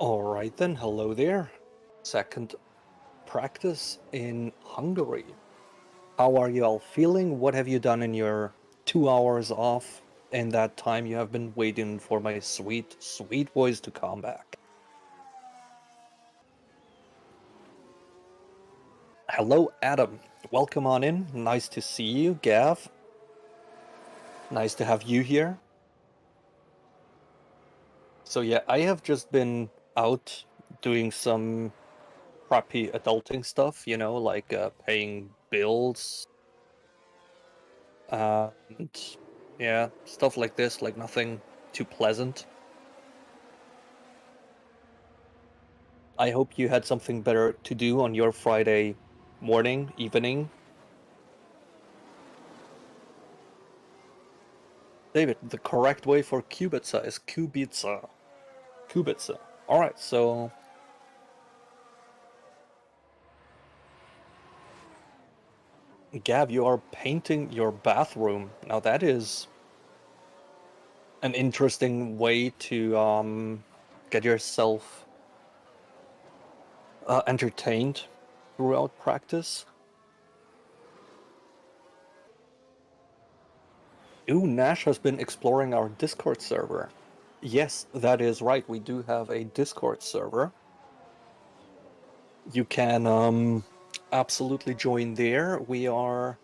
Alright then, hello there. Second practice in Hungary. How are you all feeling? What have you done in your 2 hours off? In that time you have been waiting for my sweet, sweet voice to come back. Hello, Adam. Welcome on in. Nice to see you, Gav. Nice to have you here. So yeah, I have just been out doing some crappy adulting stuff, like paying bills, and yeah, stuff like this, like nothing too pleasant. I hope you had something better to do on your Friday morning, evening. David, the correct way for Kubica is Kubica. Kubica. Alright, so Gav, you are painting your bathroom. Now that is an interesting way to get yourself entertained throughout practice. Ooh, Nash has been exploring our Discord server. Yes, that is right. We do have a Discord server. You can absolutely join there. We are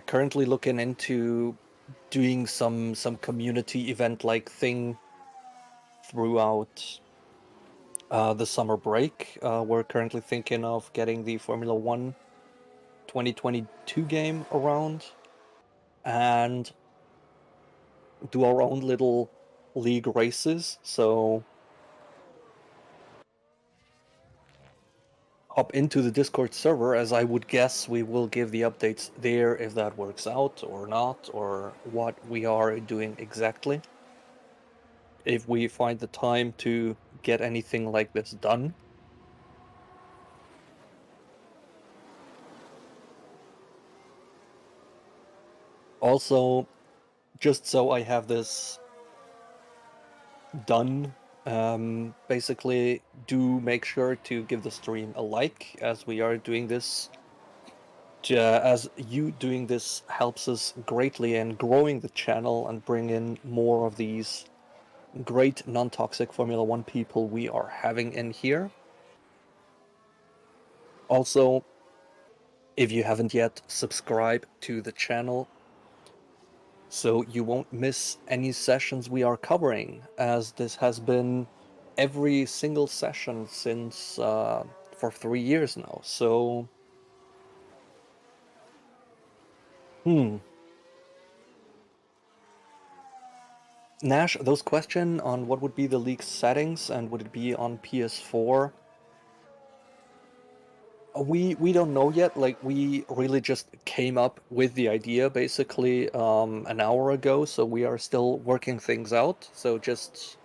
currently looking into doing some community event-like thing throughout the summer break. We're currently thinking of getting the Formula 1 2022 game around and do our own little league races. So hop into the Discord server, as I would guess we will give the updates there if that works out or not, or what we are doing exactly. If we find the time to get anything like this done. Also, just so I have this done, basically do make sure to give the stream a like as we are doing this. As you doing this helps us greatly in growing the channel and bring in more of these great non-toxic Formula 1 people we are having in here. Also, if you haven't yet, subscribe to the channel so you won't miss any sessions we are covering, as this has been every single session since for 3 years now. So Nash, those question on what would be the league settings and would it be on PS4? We don't know yet. Like, we really just came up with the idea basically an hour ago, so we are still working things out. So just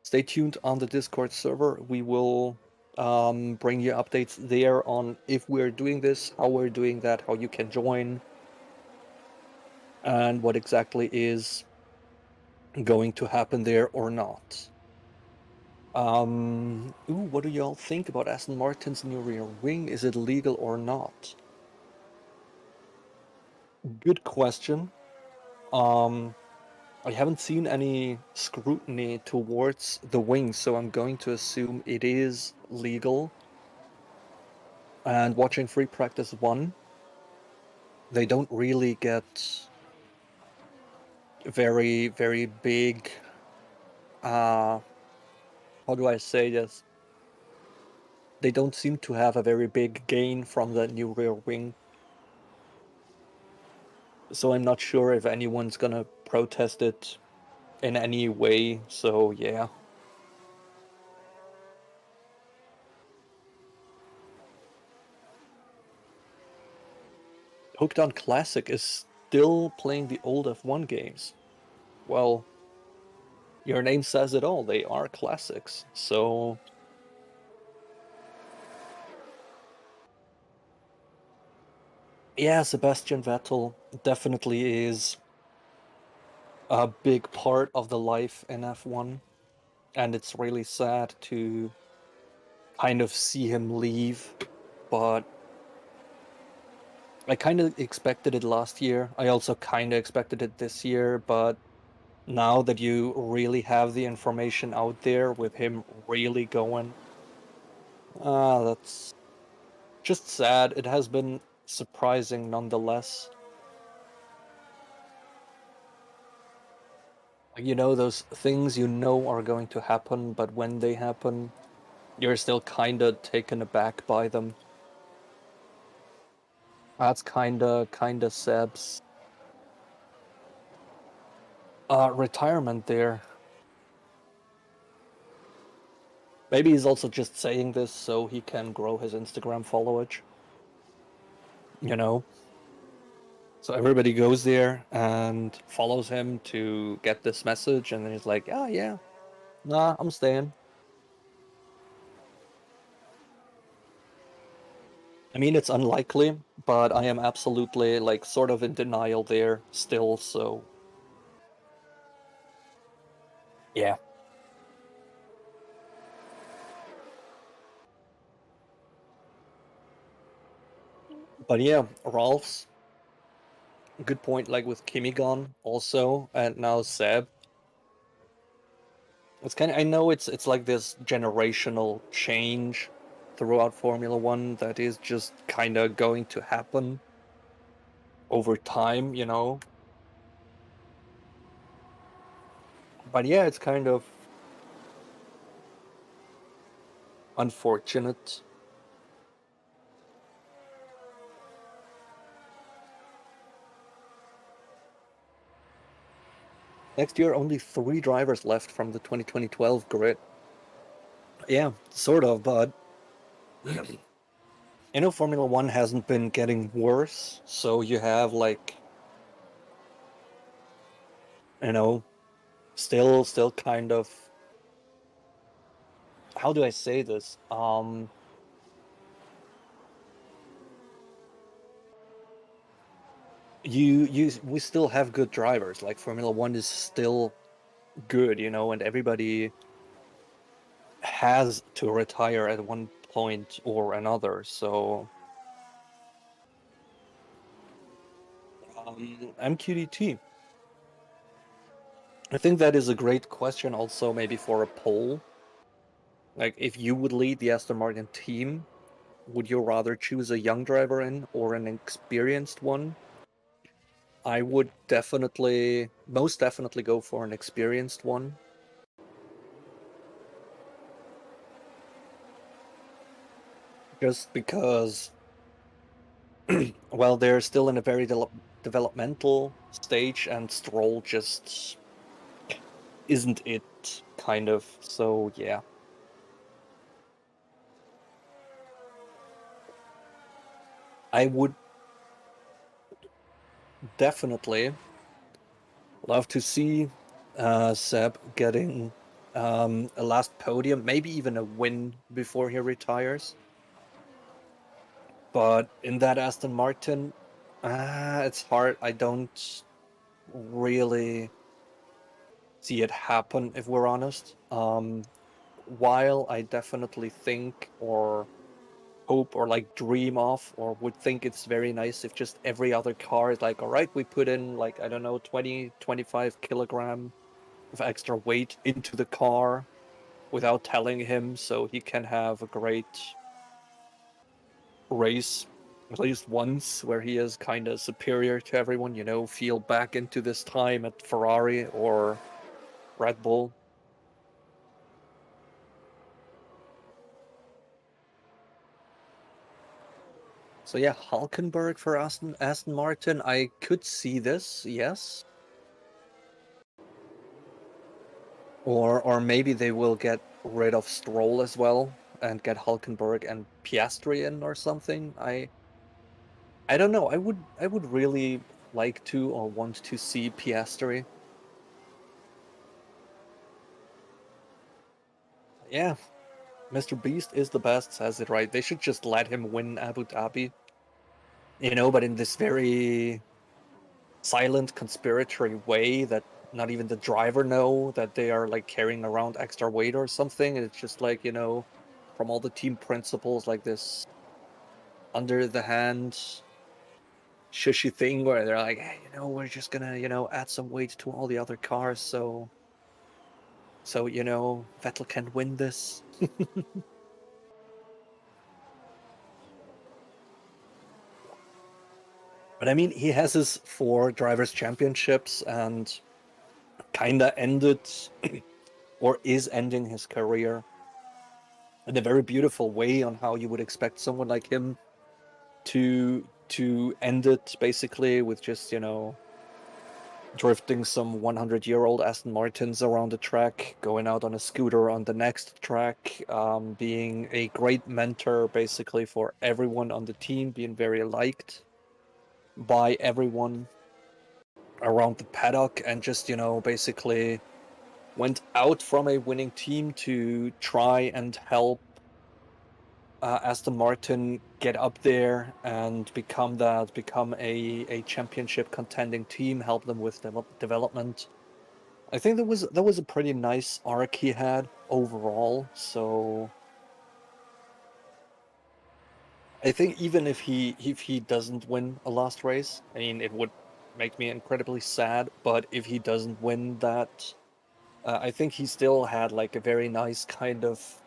stay tuned on the Discord server. We will bring you updates there on if we're doing this, how we're doing that, how you can join, and what exactly is going to happen there or not. What do y'all think about Aston Martin's new rear wing? Is it legal or not? Good question. I haven't seen any scrutiny towards the wing, so I'm going to assume it is legal. And watching Free Practice 1, they don't really get very, very big, how do I say this? They don't seem to have a very big gain from the new rear wing. So I'm not sure if anyone's gonna protest it in any way, so yeah. Hooked on Classic is still playing the old F1 games. Well, your name says it all, they are classics, so... Yeah, Sebastian Vettel definitely is a big part of the life in F1. and it's really sad to kind of see him leave, but I kind of expected it last year. I also kind of expected it this year, but now that you really have the information out there with him really going, that's just sad. It has been surprising nonetheless. You know, those things you know are going to happen, but when they happen, you're still kind of taken aback by them. That's kind of Seb's retirement there. Maybe he's also just saying this so he can grow his Instagram followage. You know? So everybody goes there and follows him to get this message, and then he's like, "Oh yeah, nah, I'm staying." I mean, it's unlikely, but I am absolutely like sort of in denial there still, so yeah. But yeah, Rolf's good point, like with Kimigon also, and now Seb. It's kind of, I know it's like this generational change throughout Formula One that is just kind of going to happen over time, you know. But yeah, it's kind of unfortunate. Next year, only 3 drivers left from the 2012 grid. Yeah, sort of, but you know, Formula One hasn't been getting worse, so you have like, you know, still kind of, how do I say this? We still have good drivers. Like Formula One is still good, you know, and everybody has to retire at one point or another. So MQDT. I think that is a great question also maybe for a poll. Like if you would lead the Aston Martin team, would you rather choose a young driver in or an experienced one? I would definitely, most definitely go for an experienced one. Just because, well, they're still in a very developmental stage, and Stroll just isn't it, kind of. So, yeah. I would definitely love to see Seb getting a last podium, maybe even a win before he retires. But in that Aston Martin, it's hard. I don't really see it happen, if we're honest. While I definitely think or hope or like dream of or would think it's very nice if just every other car is like, all right, we put in like, I don't know, 20, 25 kilogram of extra weight into the car without telling him, so he can have a great race at least once where he is kind of superior to everyone, you know, feel back into this time at Ferrari or Red Bull. So yeah, Hulkenberg for Aston Martin, I could see this, yes. Or maybe they will get rid of Stroll as well and get Hulkenberg and Piastri in or something. I don't know. I would really like to or want to see Piastri. Yeah, Mr. Beast is the best, says it right. They should just let him win Abu Dhabi. You know, but in this very silent conspiratory way that not even the driver know that they are like carrying around extra weight or something. It's just like, from all the team principles, like this under the hand shushy thing where they're like, hey, we're just gonna, add some weight to all the other cars, so Vettel can win this. But I mean, he has his 4 drivers' championships and kinda ended or is ending his career in a very beautiful way on how you would expect someone like him to end it, basically with just, drifting some 100-year-old Aston Martins around the track, going out on a scooter on the next track, being a great mentor basically for everyone on the team, being very liked by everyone around the paddock, and just, basically went out from a winning team to try and help Aston Martin get up there and become a championship contending team, help them with development. I think that was a pretty nice arc he had overall. So I think even if he doesn't win a last race, I mean, it would make me incredibly sad. But if he doesn't win that, I think he still had like a very nice kind of,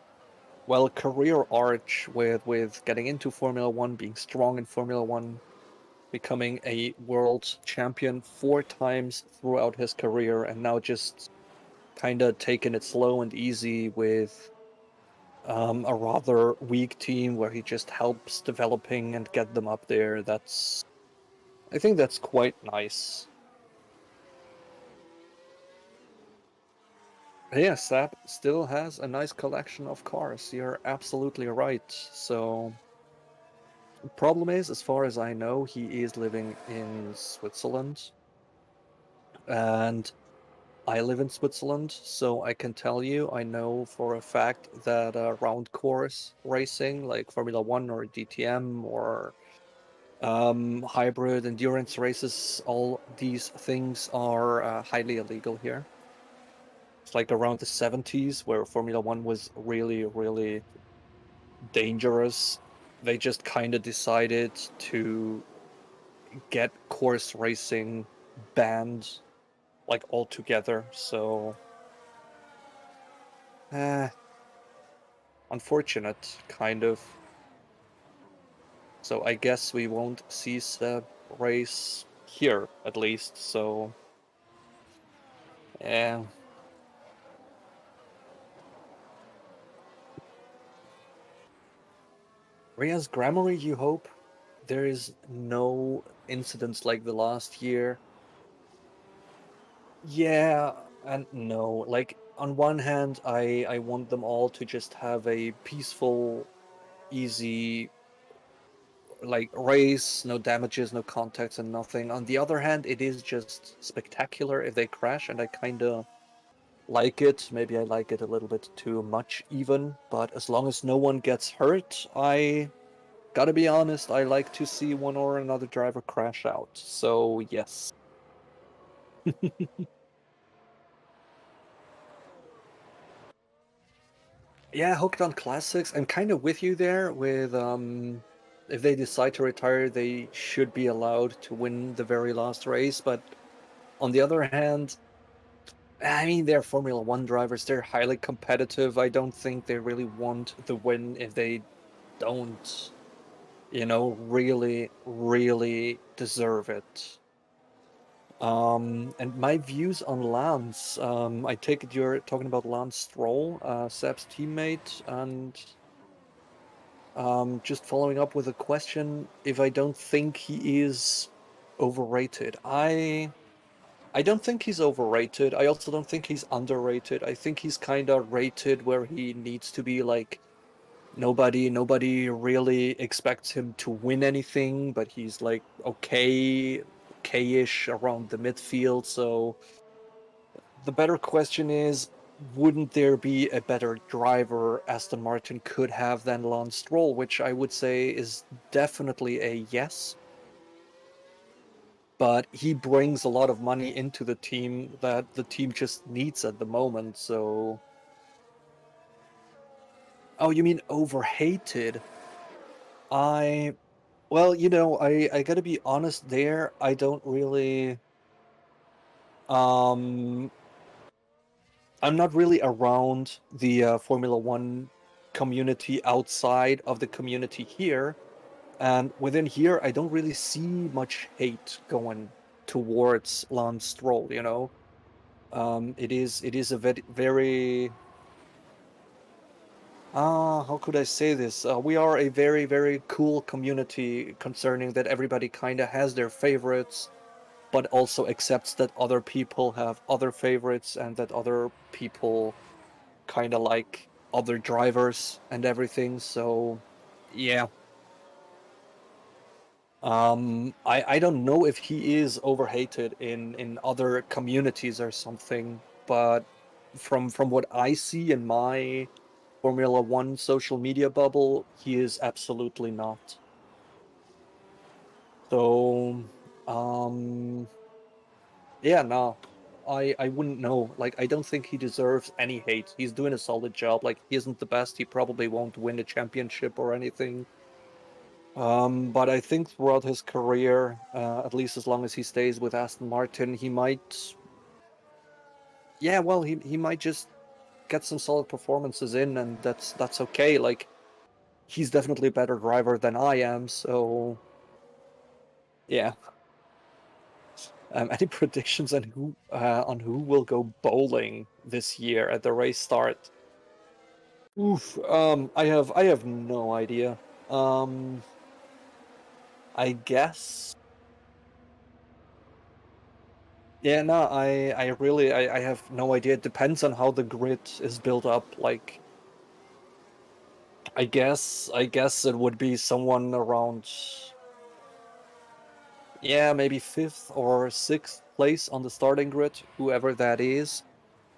well, career arch with getting into Formula One, being strong in Formula One, becoming a world champion 4 times throughout his career, and now just kind of taking it slow and easy with a rather weak team where he just helps developing and get them up there. I think that's quite nice. Yeah, Sap still has a nice collection of cars. You're absolutely right. So, the problem is, as far as I know, he is living in Switzerland. And I live in Switzerland, so I can tell you, I know for a fact that round course racing, like Formula One or DTM or hybrid endurance races, all these things are highly illegal here. It's like around the 70s where Formula One was really, really dangerous. They just kind of decided to get course racing banned like altogether. So, eh, unfortunate, kind of. So I guess we won't see Seb race here, at least. So, yeah. Ria's Grammar, you hope? There is no incidents like the last year. Yeah, and no. Like, on one hand, I want them all to just have a peaceful, easy, like, race, no damages, no contacts, and nothing. On the other hand, it is just spectacular if they crash, and I kind of like it. Maybe I like it a little bit too much, even. But as long as no one gets hurt, I gotta be honest, I like to see one or another driver crash out. So, yes. Yeah, hooked on classics. I'm kind of with you there with if they decide to retire, they should be allowed to win the very last race, but on the other hand, I mean, they're Formula One drivers, they're highly competitive. I don't think they really want the win if they don't, really, really deserve it. And my views on Lance, I take it you're talking about Lance Stroll, Seb's teammate, and just following up with a question, if I don't think he is overrated. I don't think he's overrated. I also don't think he's underrated. I think he's kind of rated where he needs to be. Like, nobody really expects him to win anything, but he's like okay-ish around the midfield. So the better question is, wouldn't there be a better driver Aston Martin could have than Lance Stroll, which I would say is definitely a yes. but he brings a lot of money into the team that the team just needs at the moment. So, oh, you mean overhated? Well, I gotta be honest there. I don't really, um, I'm not really around the Formula One community outside of the community here. And within here, I don't really see much hate going towards Lance Stroll, you know? It is a very how could I say this? We are a very, very cool community concerning that everybody kind of has their favorites, but also accepts that other people have other favorites and that other people kind of like other drivers and everything. So, yeah. I don't know if he is overhated in other communities or something, but from what I see in my Formula One social media bubble, he is absolutely not. So, um, yeah, no, I wouldn't know. Like, I don't think he deserves any hate. He's doing a solid job. Like, he isn't the best. He probably won't win a championship or anything. But I think throughout his career, at least as long as he stays with Aston Martin, he might, yeah, well, he might just get some solid performances in, and that's okay. Like, he's definitely a better driver than I am, so yeah. Any predictions on who will go bowling this year at the race start? Oof. I have no idea. Um, I guess. Yeah, no, I really I have no idea. It depends on how the grid is built up. Like, I guess it would be someone around, yeah, maybe fifth or sixth place on the starting grid, whoever that is.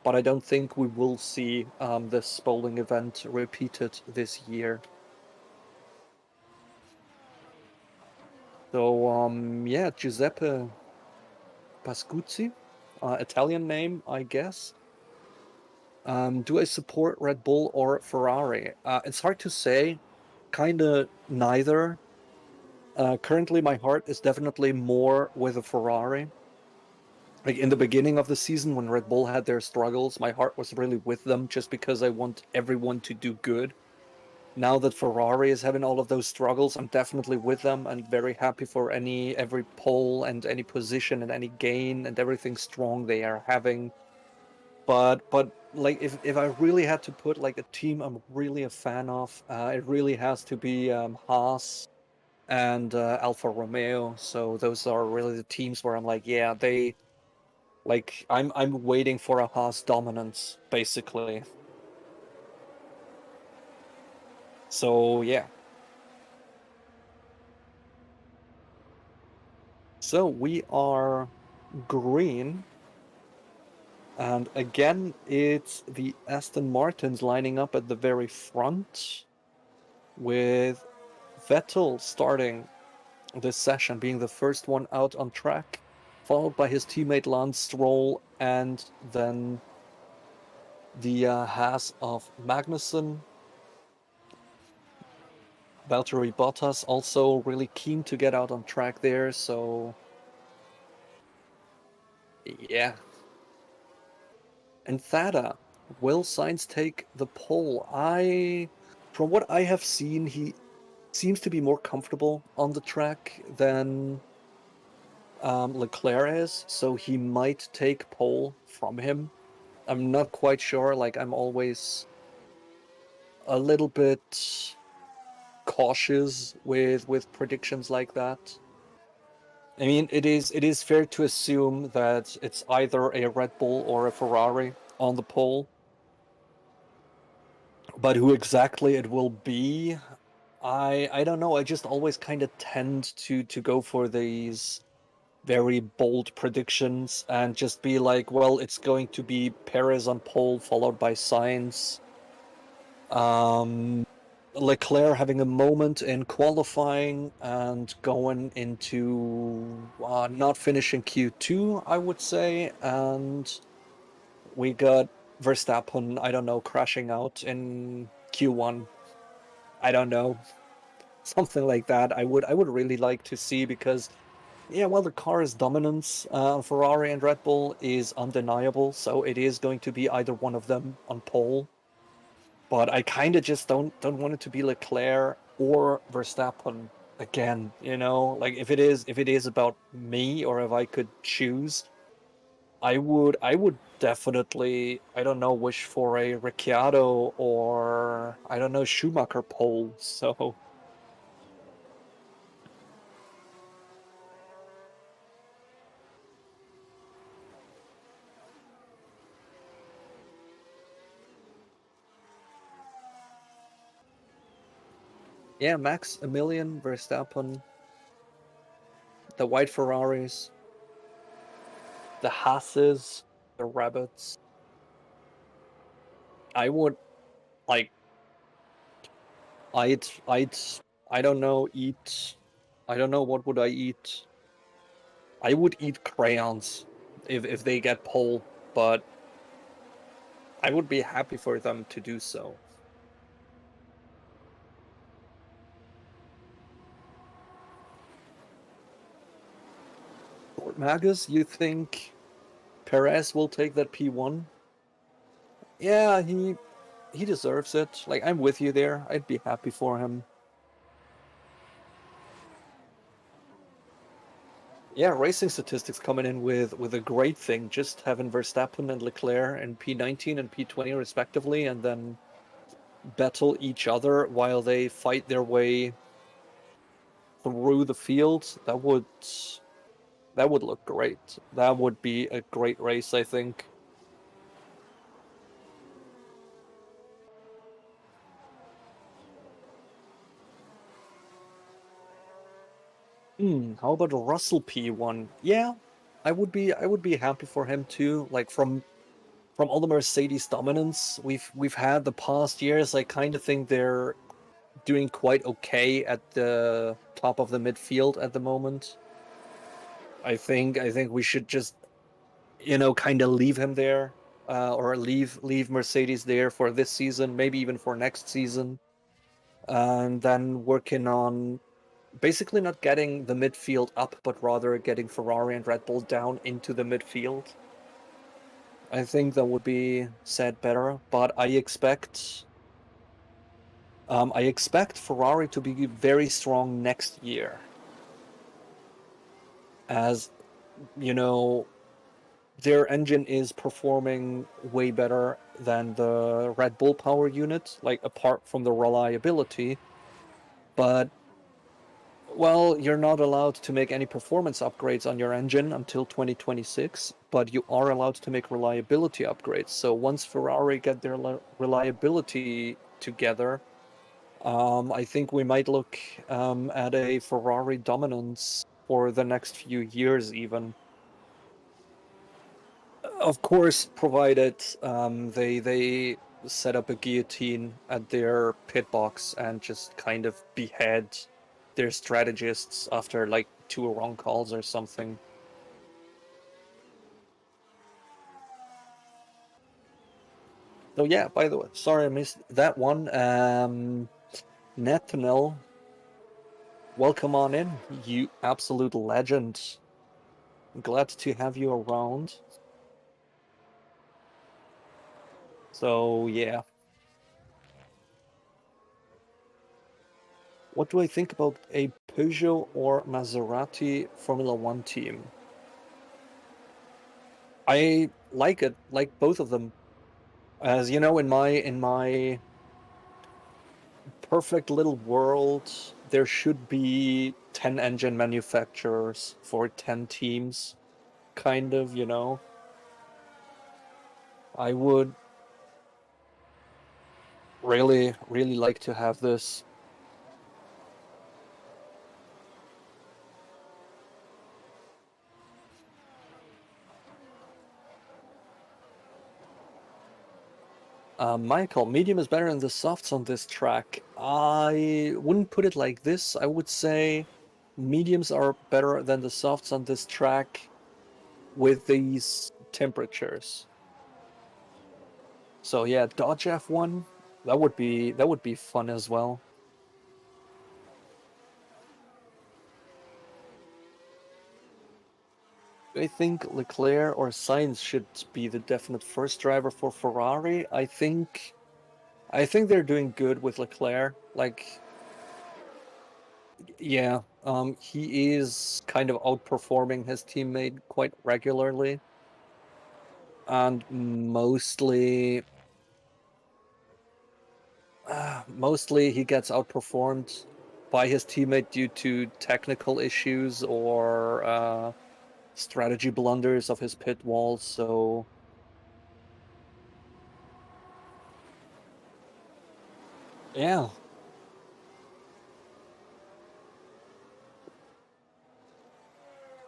But I don't think we will see this bowling event repeated this year. So yeah, Giuseppe Pascuzzi, Italian name, I guess. Do I support Red Bull or Ferrari? It's hard to say. Kinda neither. Currently, my heart is definitely more with a Ferrari. Like in the beginning of the season, when Red Bull had their struggles, my heart was really with them just because I want everyone to do good. Now that Ferrari is having all of those struggles, I'm definitely with them and very happy for every pole and any position and any gain and everything strong they are having. But like if I really had to put like a team I'm really a fan of, it really has to be Haas and Alfa Romeo. So those are really the teams where I'm like, yeah, they like I'm waiting for a Haas dominance, basically. So yeah. So we are green, and again it's the Aston Martins lining up at the very front with Vettel starting this session, being the first one out on track, followed by his teammate Lance Stroll, and then the Haas of Magnussen. Valtteri Bottas also really keen to get out on track there, so yeah. And Thada, will Sainz take the pole? From what I have seen, he seems to be more comfortable on the track than Leclerc is, so he might take pole from him. I'm not quite sure. Like, I'm always a little bit cautious with predictions like that. I mean, it is fair to assume that it's either a Red Bull or a Ferrari on the pole, but who exactly it will be, I don't know. I just always kind of tend to go for these very bold predictions and just be like, well, it's going to be Perez on pole followed by Sainz. Um, Leclerc having a moment in qualifying and going into not finishing Q2, I would say, and we got Verstappen, I don't know, crashing out in Q1. I don't know, something like that. I would really like to see because yeah, well, the car's dominance, Ferrari and Red Bull, is undeniable. So it is going to be either one of them on pole. But I kind of just don't want it to be Leclerc or Verstappen again. You know, like if it is about me or if I could choose, I would definitely, I don't know, wish for a Ricciardo or I don't know, Schumacher pole. So yeah, Max, Emilian, Verstappen, the white Ferraris, the Hasses, the Rabbits. I would like I'd I don't know, eat I don't know what would I eat. I would eat crayons if they get pole, but I would be happy for them to do so. Lord Magus, you think Perez will take that P1? Yeah, he deserves it. Like I'm with you there. I'd be happy for him. Yeah, racing statistics coming in with a great thing, just having Verstappen and Leclerc in P19 and P20 respectively, and then battle each other while they fight their way through the field. That would look great. That would be a great race, I think. How about Russell P1? Yeah, I would be happy for him too. Like from all the Mercedes dominance we've had the past years, I kind of think they're doing quite okay at the top of the midfield at the moment. I think we should just kind of leave him there, or leave Mercedes there for this season, maybe even for next season, and then working on basically not getting the midfield up, but rather getting Ferrari and Red Bull down into the midfield. I think that would be said better, but I expect Ferrari to be very strong next year, as you know, their engine is performing way better than the Red Bull power unit, like apart from the reliability. But well, you're not allowed to make any performance upgrades on your engine until 2026, but you are allowed to make reliability upgrades. So once Ferrari get their reliability together, I think we might look at a Ferrari dominance for the next few years, even. Of course, provided they set up a guillotine at their pit box and just kind of behead their strategists after like two wrong calls or something. So yeah, by the way, sorry I missed that one. Nathaniel, welcome on in, you absolute legend. Glad to have you around. So yeah, what do I think about a Peugeot or Maserati Formula One team? I like it, like both of them. As you know, in my perfect little world, there should be 10 engine manufacturers for 10 teams, kind of. I would really, really like to have this. Michael, medium is better than the softs on this track. I wouldn't put it like this. I would say mediums are better than the softs on this track with these temperatures. So yeah, Dodge F1, that would be fun as well. I think Leclerc or Sainz should be the definite first driver for Ferrari. I think they're doing good with Leclerc. Like, yeah, he is kind of outperforming his teammate quite regularly, and mostly he gets outperformed by his teammate due to technical issues or strategy blunders of his pit walls. So yeah,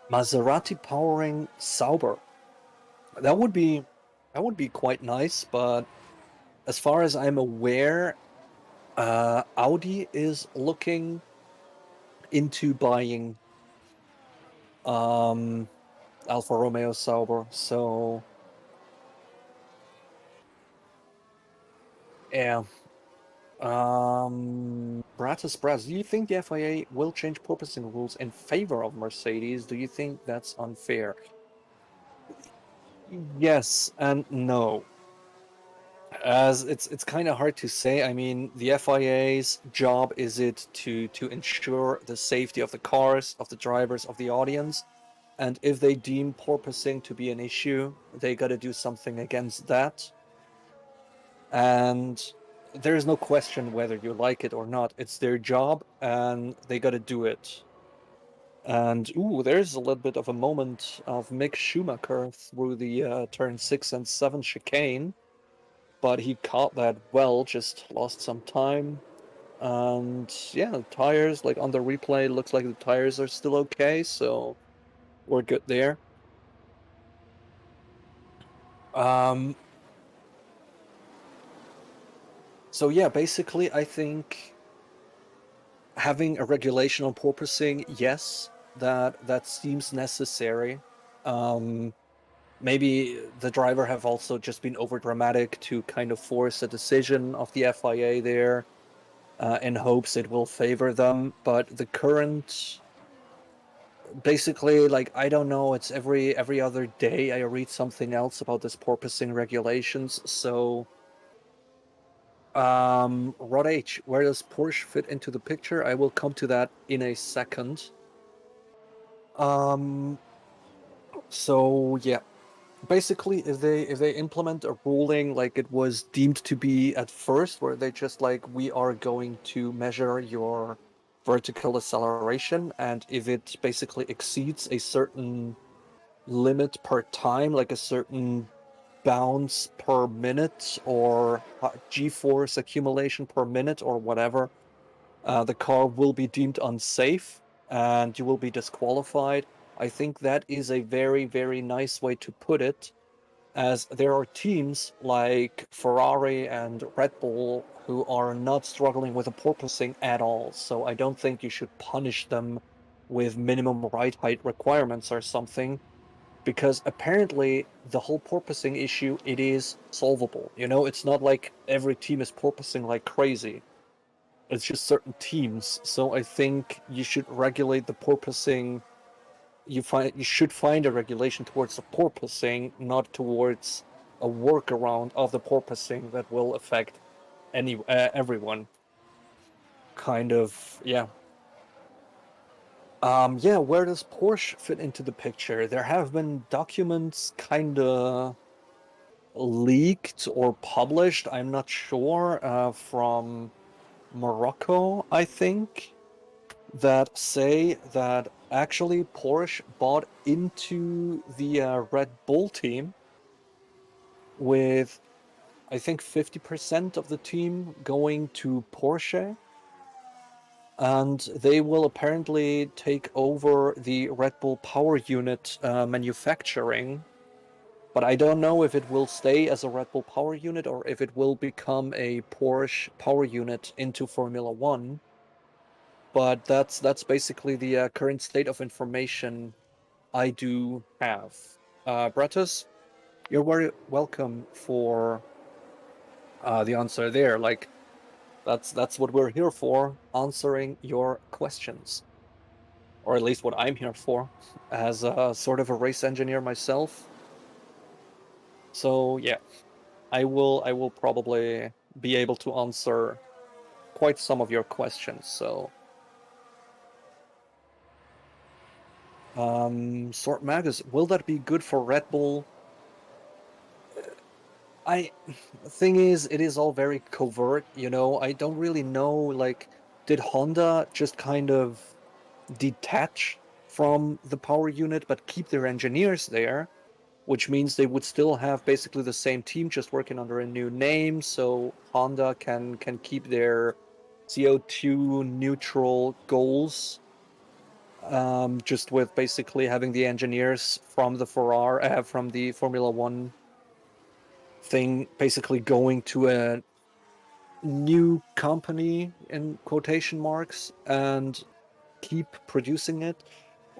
Maserati powering Sauber. That would be that would be quite nice, but as far as I'm aware, Audi is looking into buying um Alfa Romeo Sauber. So yeah. Bratis, do you think the FIA will change porpoising rules in favor of Mercedes? Do you think that's unfair? Yes and no. As it's kind of hard to say. I mean, the FIA's job is it to ensure the safety of the cars, of the drivers, of the audience, and if they deem porpoising to be an issue, they got to do something against that. And there's no question whether you like it or not. It's their job, and they got to do it. And ooh, there's a little bit of a moment of Mick Schumacher through the turn 6 and 7 chicane, but he caught that well, just lost some time. And yeah, tires, like on the replay, looks like the tires are still okay, so we're good there. Um, so yeah, basically, I think having a regulation on porpoising, yes, that seems necessary. Um, Maybe the driver have also just been over dramatic to kind of force a decision of the FIA there, in hopes it will favor them. But the current, basically, like, I don't know, it's every other day I read something else about this porpoising regulations. So, Rod H, where does Porsche fit into the picture? I will come to that in a second. Um, so yeah, basically, if they implement a ruling like it was deemed to be at first, where they just like, we are going to measure your vertical acceleration, and if it basically exceeds a certain limit per time, like a certain bounce per minute or g-force accumulation per minute or whatever, the car will be deemed unsafe and you will be disqualified. I think that is a very, very nice way to put it, as there are teams like Ferrari and Red Bull who are not struggling with the porpoising at all. So I don't think you should punish them with minimum ride height requirements or something, because apparently the whole porpoising issue, it is solvable. It's not like every team is porpoising like crazy. It's just certain teams. So I think you should regulate the porpoising. You should find a regulation towards the porpoising, not towards a workaround of the porpoising that will affect everyone. Kind of, yeah. Yeah, where does Porsche fit into the picture? There have been documents kind of leaked or published, I'm not sure, from Morocco, I think, that say that actually Porsche bought into the Red Bull team with, I think, 50% of the team going to Porsche, and they will apparently take over the Red Bull power unit manufacturing. But I don't know if it will stay as a Red Bull power unit or if it will become a Porsche power unit into Formula One. But that's basically the current state of information I do have. Bretus, you're very welcome for the answer there. Like that's what we're here for, answering your questions, or at least what I'm here for, as a sort of a race engineer myself. So yeah, I will probably be able to answer quite some of your questions. So Sort Magus, will that be good for Red Bull? I The thing is, it is all very covert, you know. I don't really know, like, did Honda just kind of detach from the power unit but keep their engineers there, which means they would still have basically the same team just working under a new name, so Honda can keep their CO2 neutral goals, just with basically having the engineers from the Ferrari, from the Formula One thing, basically going to a new company in quotation marks and keep producing it,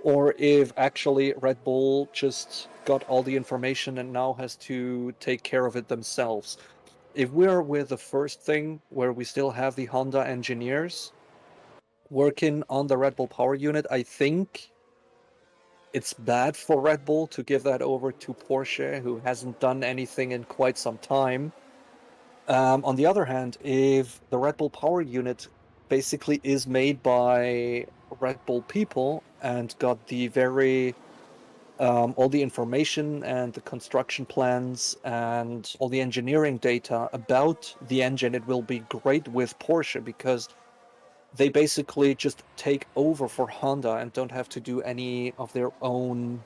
or if actually Red Bull just got all the information and now has to take care of it themselves. If we're with the first thing, where we still have the Honda engineers working on the Red Bull power unit, I think it's bad for Red Bull to give that over to Porsche, who hasn't done anything in quite some time. On the other hand, if the Red Bull power unit basically is made by Red Bull people and got the very all the information and the construction plans and all the engineering data about the engine, it will be great with Porsche because they basically just take over for Honda and don't have to do any of their own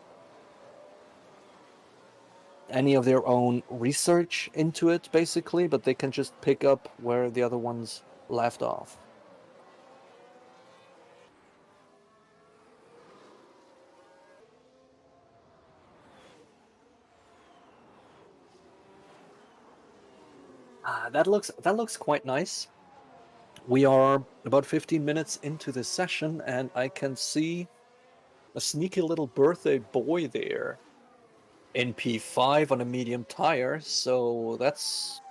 research into it, basically, but they can just pick up where the other ones left off. That looks quite nice. We are about 15 minutes into this session, and I can see a sneaky little birthday boy there in P5 on a medium tire, so that's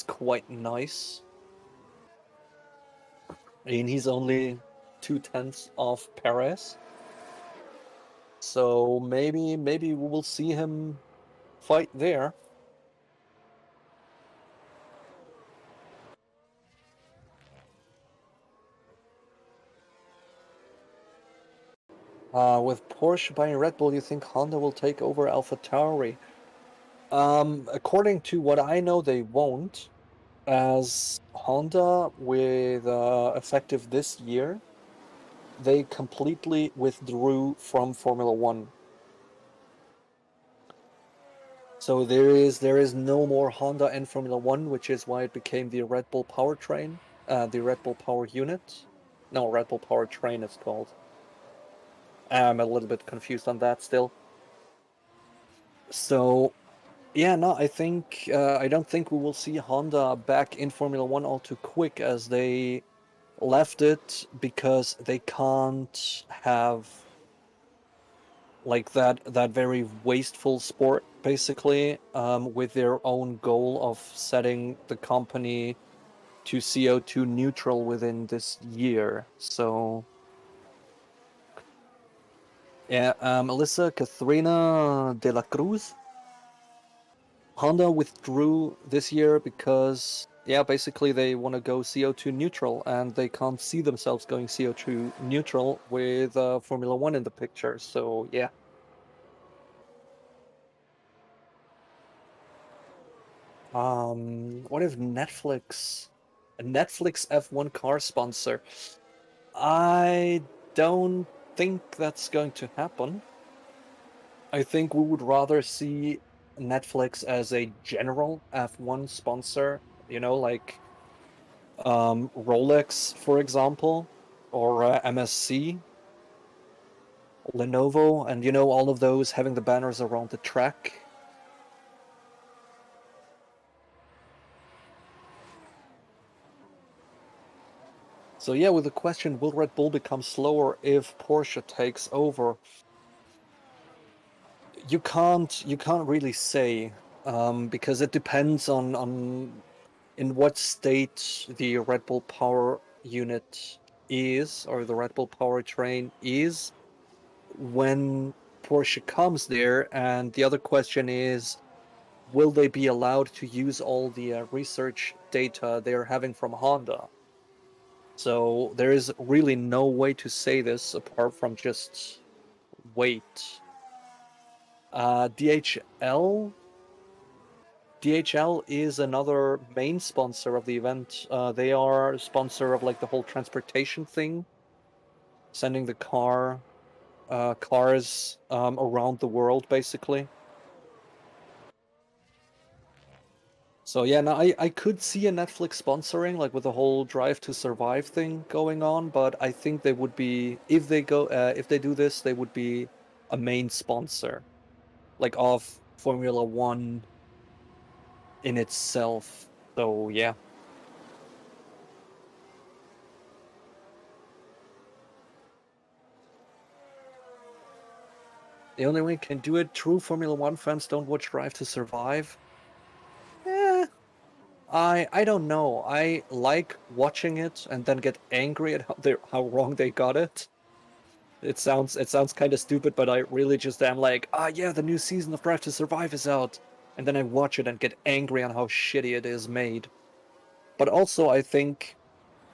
quite nice. I mean, he's only 2/10 off Perez, so maybe we will see him fight there. With Porsche buying Red Bull, you think Honda will take over AlphaTauri? According to what I know, they won't, as Honda, with effective this year, they completely withdrew from Formula One. So there is no more Honda in Formula One, which is why it became the Red Bull powertrain, the Red Bull power unit. No, Red Bull powertrain it's called. I'm a little bit confused on that still. So yeah, no, I don't think we will see Honda back in Formula One all too quick, as they left it because they can't have like that very wasteful sport, basically, with their own goal of setting the company to CO2 neutral within this year. So yeah, Alyssa Katharina de la Cruz, Honda withdrew this year because, yeah, basically they want to go CO2 neutral, and they can't see themselves going CO2 neutral with Formula One in the picture. So yeah. What if a Netflix F1 car sponsor? I don't think that's going to happen. I think we would rather see Netflix as a general F1 sponsor, like Rolex, for example, or MSC, Lenovo, and you know, all of those having the banners around the track. So yeah, with the question, will Red Bull become slower if Porsche takes over? You can't really say, because it depends on in what state the Red Bull power unit is, or the Red Bull powertrain is, when Porsche comes there. And the other question is, will they be allowed to use all the research data they're having from Honda? So there is really no way to say this apart from just wait. DHL is another main sponsor of the event. They are a sponsor of like the whole transportation thing, sending the cars around the world basically. So yeah, now I could see a Netflix sponsoring, like with the whole Drive to Survive thing going on, but I think they would be, if they do this, they would be a main sponsor, like of Formula One in itself. So yeah. The only way you can do it, true Formula One fans don't watch Drive to Survive. Eh, I don't know. I like watching it and then get angry at how wrong they got it. It sounds kind of stupid, but I really just am like, yeah, the new season of Drive to Survive is out, and then I watch it and get angry on how shitty it is made. But also, I think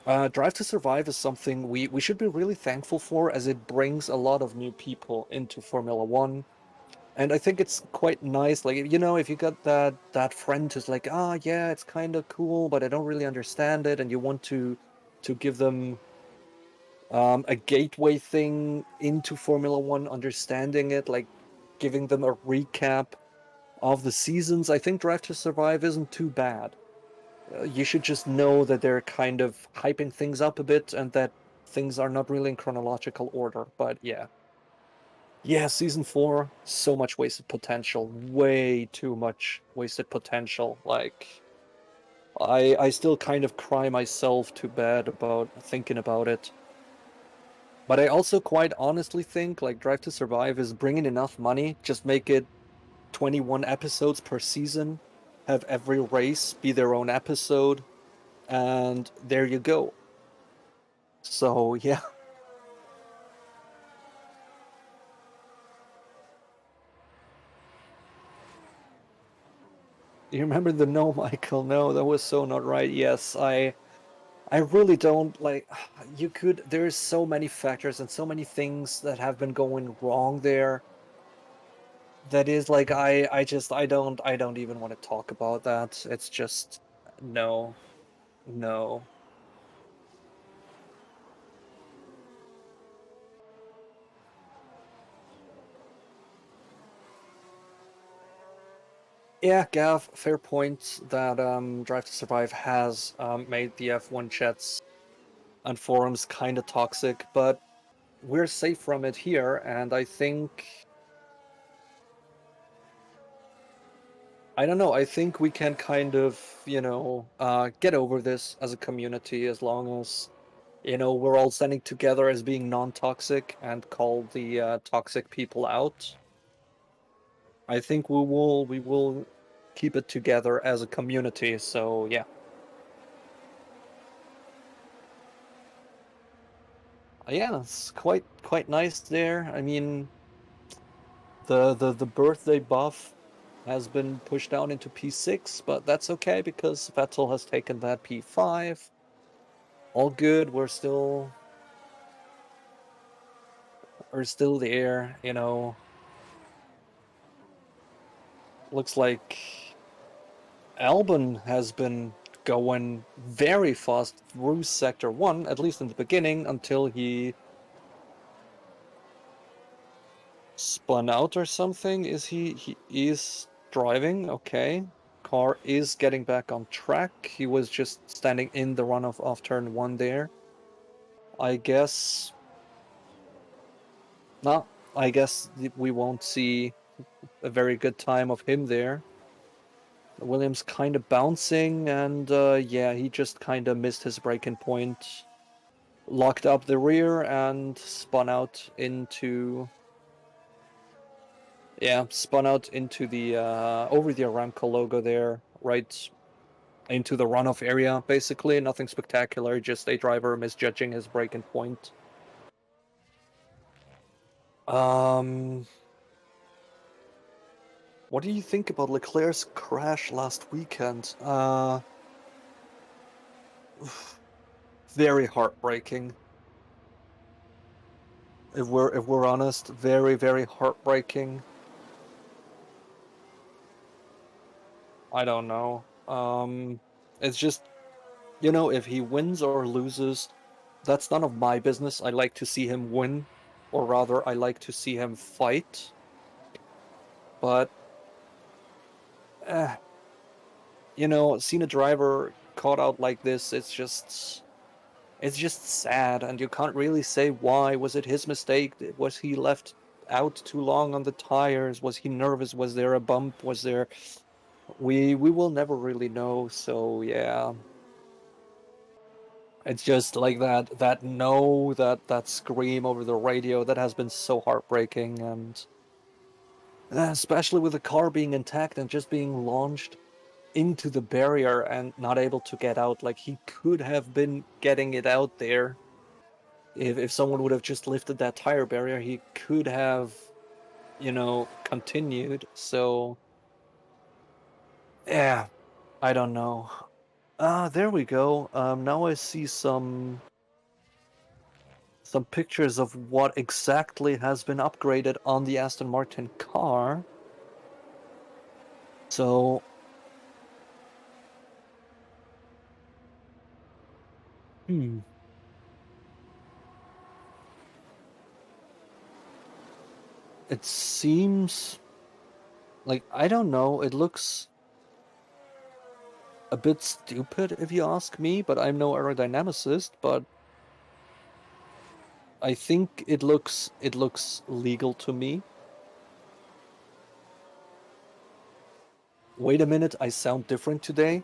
Drive to Survive is something we should be really thankful for, as it brings a lot of new people into Formula One. And I think it's quite nice, like, you know, if you got that friend who's like, yeah, it's kind of cool, but I don't really understand it, and you want to give them a gateway thing into Formula One, understanding it, like giving them a recap of the seasons. I think Drive to Survive isn't too bad. You should just know that they're kind of hyping things up a bit and that things are not really in chronological order. But yeah. Yeah, season 4, so much wasted potential. Way too much wasted potential. Like, I still kind of cry myself to bed about thinking about it. But I also quite honestly think like Drive to Survive is bringing enough money. Just make it 21 episodes per season, have every race be their own episode, and there you go. So yeah. You remember the no, Michael? No, that was so not right. Yes, I really don't like. You could. There's so many factors and so many things that have been going wrong there. That is like I don't even want to talk about that. It's just no, no. Yeah, Gav, fair point that Drive to Survive has made the F1 chats and forums kind of toxic, but we're safe from it here, and I think I don't know. I think we can kind of, get over this as a community as long as, we're all standing together as being non-toxic and call the toxic people out. I think we will keep it together as a community. So yeah, yeah, it's quite nice there. I mean, the birthday buff has been pushed down into P6, but that's okay because Vettel has taken that P5. All good. We're still there, Looks like Albon has been going very fast through Sector 1, at least in the beginning, until he spun out or something. He is driving, okay. Car is getting back on track. He was just standing in the runoff off turn 1 there. I guess. No, I guess we won't see a very good time of him there. Williams kind of bouncing, and yeah, he just kind of missed his braking point, locked up the rear, and spun out into the over the Aramco logo there, right into the runoff area. Basically, nothing spectacular, just a driver misjudging his braking point. What do you think about Leclerc's crash last weekend? Very heartbreaking. If we're honest, very, very heartbreaking. I don't know. It's just, if he wins or loses, that's none of my business. I like to see him win, or rather, I like to see him fight. But, eh, seeing a driver caught out like this, it's just sad, and you can't really say why. Was it his mistake? Was he left out too long on the tires? Was he nervous? Was there a bump? Was there? We will never really know. So yeah, it's just like that scream over the radio that has been so heartbreaking, and especially with the car being intact and just being launched into the barrier and not able to get out. Like, he could have been getting it out there. If someone would have just lifted that tire barrier, he could have, continued. So, yeah, I don't know. There we go. Now I see some pictures of what exactly has been upgraded on the Aston Martin car. So, it seems like, I don't know, it looks a bit stupid if you ask me, but I'm no aerodynamicist, but I think it looks legal to me. Wait a minute, I sound different today.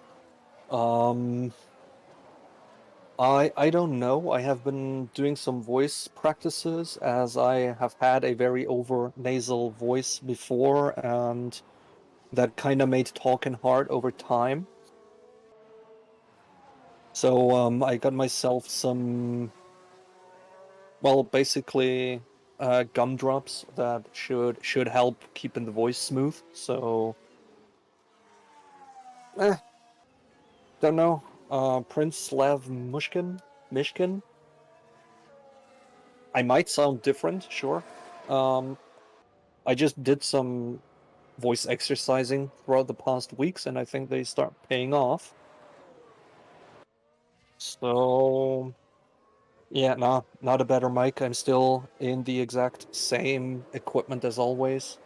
I don't know. I have been doing some voice practices, as I have had a very over nasal voice before, and that kind of made talking hard over time. So I got myself some, well, basically gumdrops that should help keeping the voice smooth. So, don't know. Prince Slav Mishkin. I might sound different, sure. I just did some voice exercising throughout the past weeks, and I think they start paying off. So, yeah, nah, not a better mic. I'm still in the exact same equipment as always.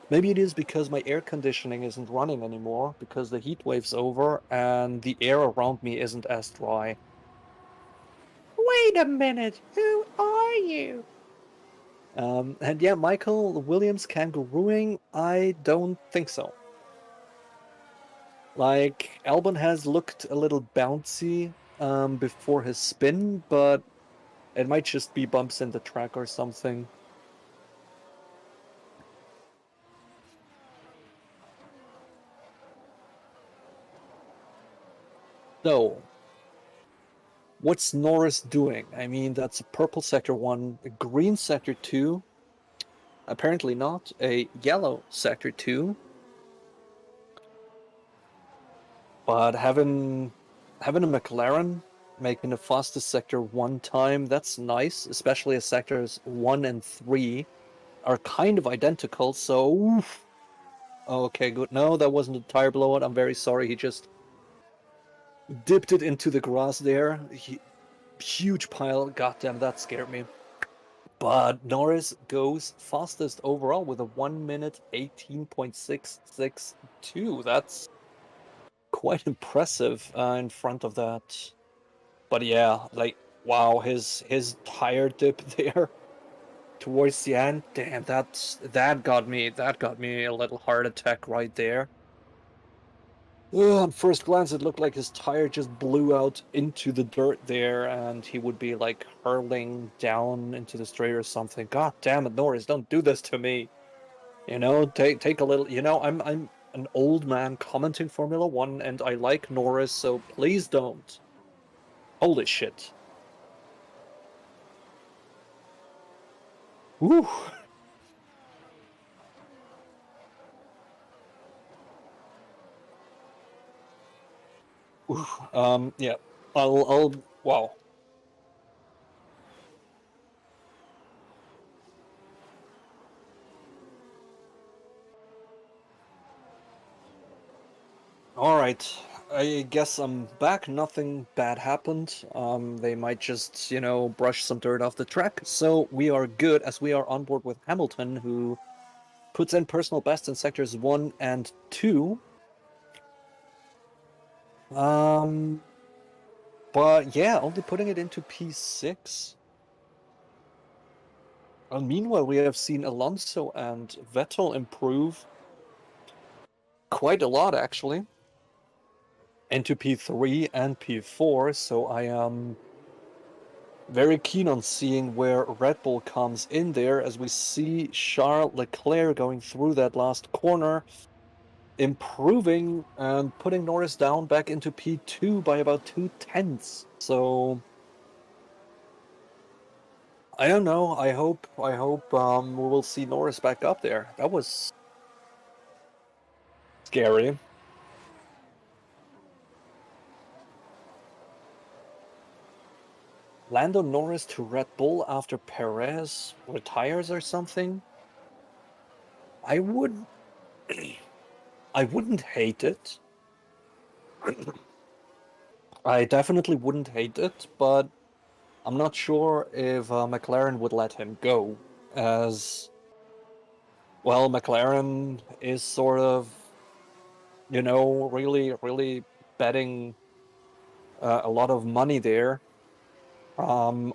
Maybe it is because my air conditioning isn't running anymore, because the heat wave's over and the air around me isn't as dry. Wait a minute, who are you? And yeah, Michael Williams kangarooing, I don't think so. Like, Albon has looked a little bouncy before his spin, but it might just be bumps in the track or something. So, what's Norris doing? I mean, that's a purple sector 1, a green sector 2, apparently not, a yellow sector 2. But having a McLaren making the fastest sector 1 time, that's nice, especially as sectors 1 and 3 are kind of identical, so oof. Okay, good. No, that wasn't a tire blowout. I'm very sorry. He just dipped it into the grass there. Huge pile. Goddamn, that scared me. But Norris goes fastest overall with a 1 minute 18.662. That's quite impressive in front of that. But yeah, like, wow, his tire dip there. towards the end. Damn, that got me a little heart attack right there. On first glance, it looked like his tire just blew out into the dirt there, and he would be like hurling down into the straight or something. God damn it, Norris, don't do this to me. You know, take a little. You know, I'm an old man commenting Formula One, and I like Norris, so please don't. Holy shit. Woo. Yeah. Wow. All right. I guess I'm back. Nothing bad happened. They might just, brush some dirt off the track. So we are good as we are on board with Hamilton, who puts in personal best in sectors 1 and 2. Um, but yeah, only putting it into P6. And meanwhile, we have seen Alonso and Vettel improve quite a lot, actually, into P3 and P4. So I am very keen on seeing where Red Bull comes in there as we see Charles Leclerc going through that last corner, improving and putting Norris down back into P2 by about 2 tenths. So I don't know. I hope we will see Norris back up there. That was scary. Lando Norris to Red Bull after Perez retires or something. I would I wouldn't hate it. I definitely wouldn't hate it, but I'm not sure if McLaren would let him go, as well, McLaren is sort of, really, really betting a lot of money there on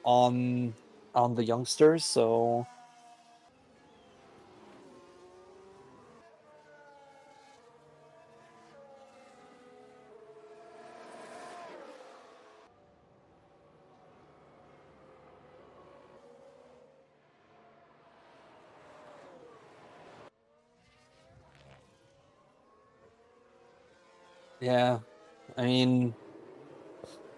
the youngsters. So yeah, I mean,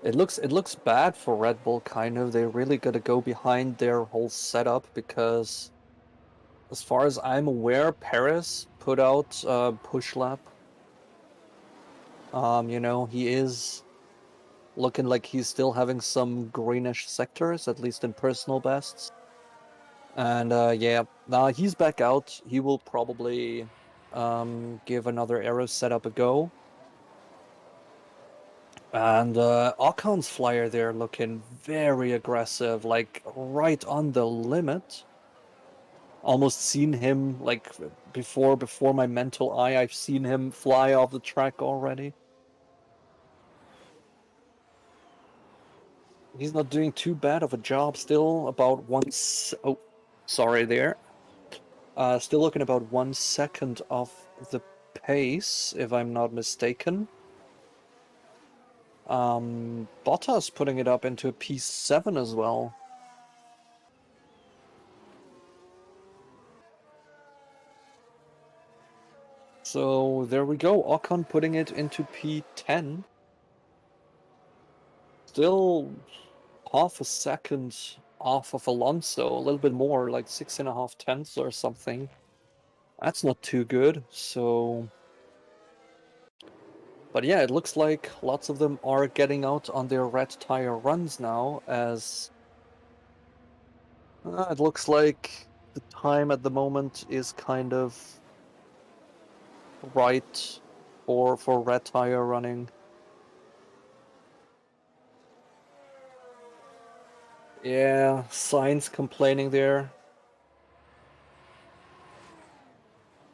it looks bad for Red Bull. Kind of, they really got to go behind their whole setup because, as far as I'm aware, Perez put out a push lap. He is looking like he's still having some greenish sectors, at least in personal bests. And yeah, now he's back out. He will probably give another aero setup a go. And Ocon's flyer there looking very aggressive, like right on the limit. Almost seen him like before my mental eye. I've seen him fly off the track already. He's not doing too bad of a job still. About once. Oh, sorry there. Still looking about 1 second off the pace, if I'm not mistaken. Bottas putting it up into a P7 as well. So there we go. Ocon putting it into P10. Still half a second off of Alonso, a little bit more, like 6.5 tenths or something. That's not too good. So, but yeah, it looks like lots of them are getting out on their red tire runs now, as it looks like the time at the moment is kind of right for red tire running. Yeah, Sainz complaining there.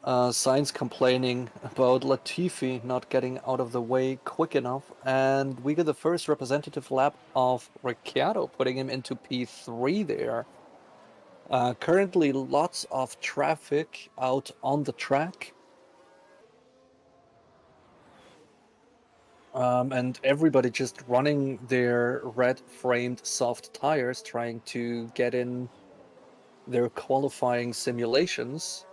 Sainz complaining about Latifi not getting out of the way quick enough, and we get the first representative lap of Ricciardo, putting him into P3 there. Currently, lots of traffic out on the track. And everybody just running their red-framed soft tires, trying to get in their qualifying simulations.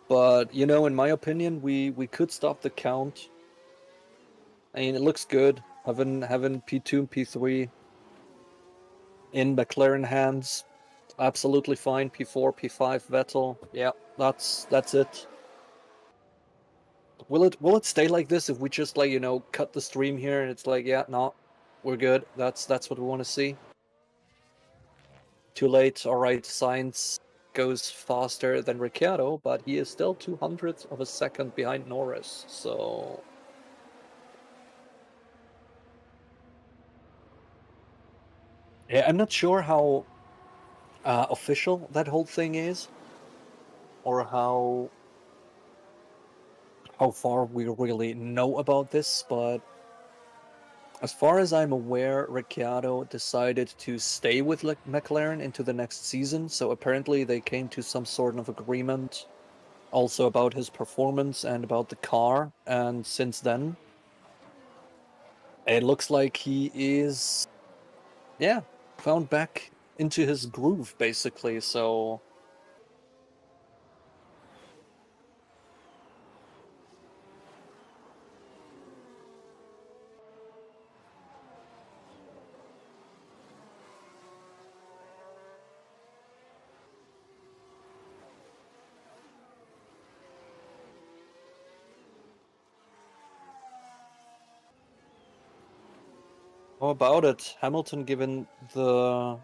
But, you know, in my opinion, we could stop the count. I mean, it looks good having P2 and P3 in McLaren hands. Absolutely fine. P4, P5, Vettel. Yeah, that's it. Will it stay like this if we just, like, you know, cut the stream here and it's like, yeah, no, we're good. That's what we want to see. Too late. All right, Sainz goes faster than Ricciardo, but he is still 200th of a second behind Norris. So yeah, I'm not sure how official that whole thing is, or how far we really know about this, but as far as I'm aware, Ricciardo decided to stay with McLaren into the next season, so apparently they came to some sort of agreement also about his performance and about the car, and since then, it looks like he is, yeah, found back into his groove, basically, so... How about it? Hamilton giving the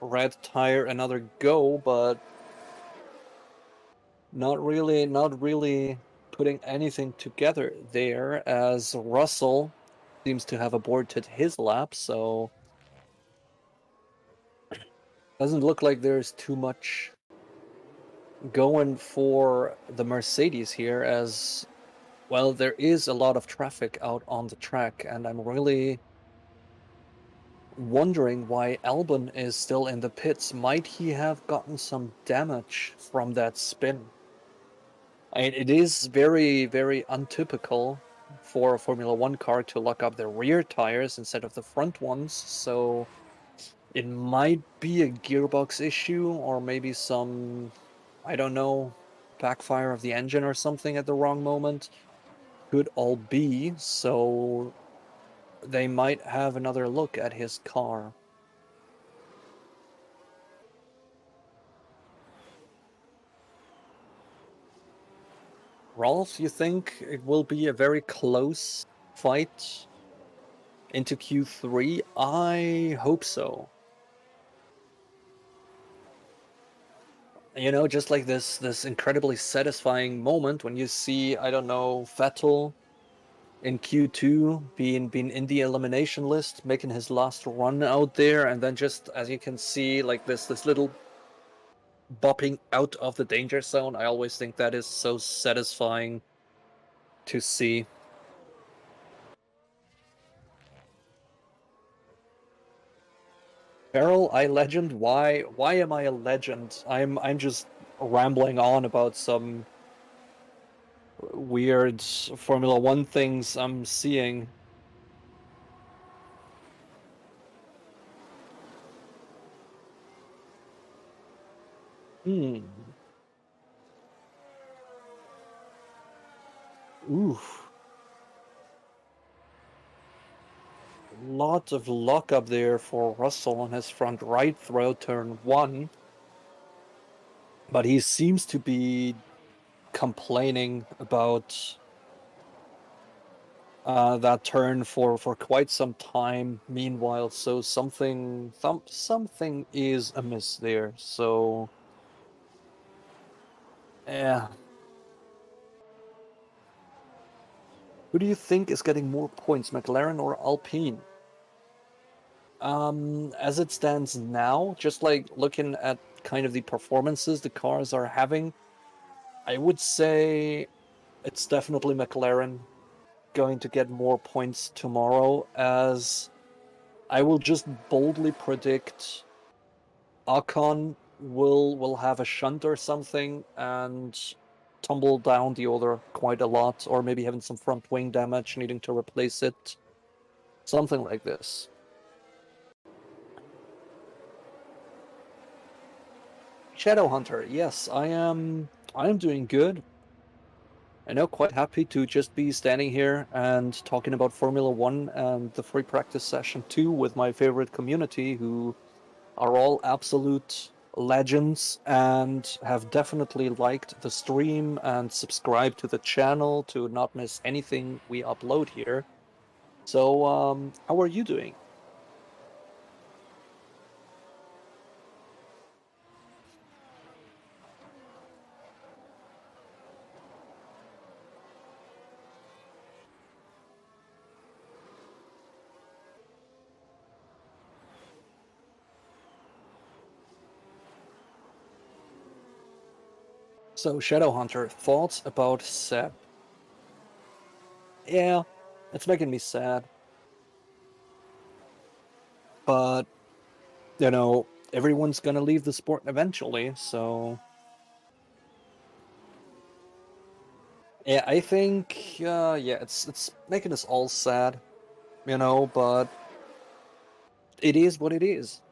red tire another go, but not really putting anything together there, as Russell seems to have aborted his lap, so doesn't look like there's too much going for the Mercedes here, as well, there is a lot of traffic out on the track, and I'm really wondering why Albon is still in the pits. Might he have gotten some damage from that spin? I mean, it is very, very untypical for a Formula One car to lock up the rear tires instead of the front ones, so it might be a gearbox issue or maybe some, I don't know, backfire of the engine or something at the wrong moment. Could all be, so they might have another look at his car. Rolf, you think it will be a very close fight into Q3? I hope so. You know, just like this incredibly satisfying moment when you see, I don't know, Vettel in Q2 being in the elimination list, making his last run out there, and then just, as you can see, like this little bopping out of the danger zone. I always think that is so satisfying to see. Carol, I legend. Why am I a legend? I'm just rambling on about some weird Formula One things I'm seeing. Hmm. Oof. Lot of luck up there for Russell on his front right throw turn one. But he seems to be complaining about that turn for quite some time. Meanwhile, so something is amiss there. So yeah, who do you think is getting more points, McLaren or Alpine? As it stands now, just like looking at kind of the performances the cars are having, I would say it's definitely McLaren going to get more points tomorrow, as I will just boldly predict Ocon will have a shunt or something and tumble down the order quite a lot, or maybe having some front wing damage, needing to replace it. Something like this. Shadowhunter, yes, I am doing good. I know, quite happy to just be standing here and talking about Formula One and the free practice session 2 with my favorite community, who are all absolute legends and have definitely liked the stream and subscribed to the channel to not miss anything we upload here. So, how are you doing? So, Shadowhunter, thoughts about Seb? Yeah, it's making me sad. But, everyone's gonna leave the sport eventually, so yeah, I think yeah, it's making us all sad, but it is what it is.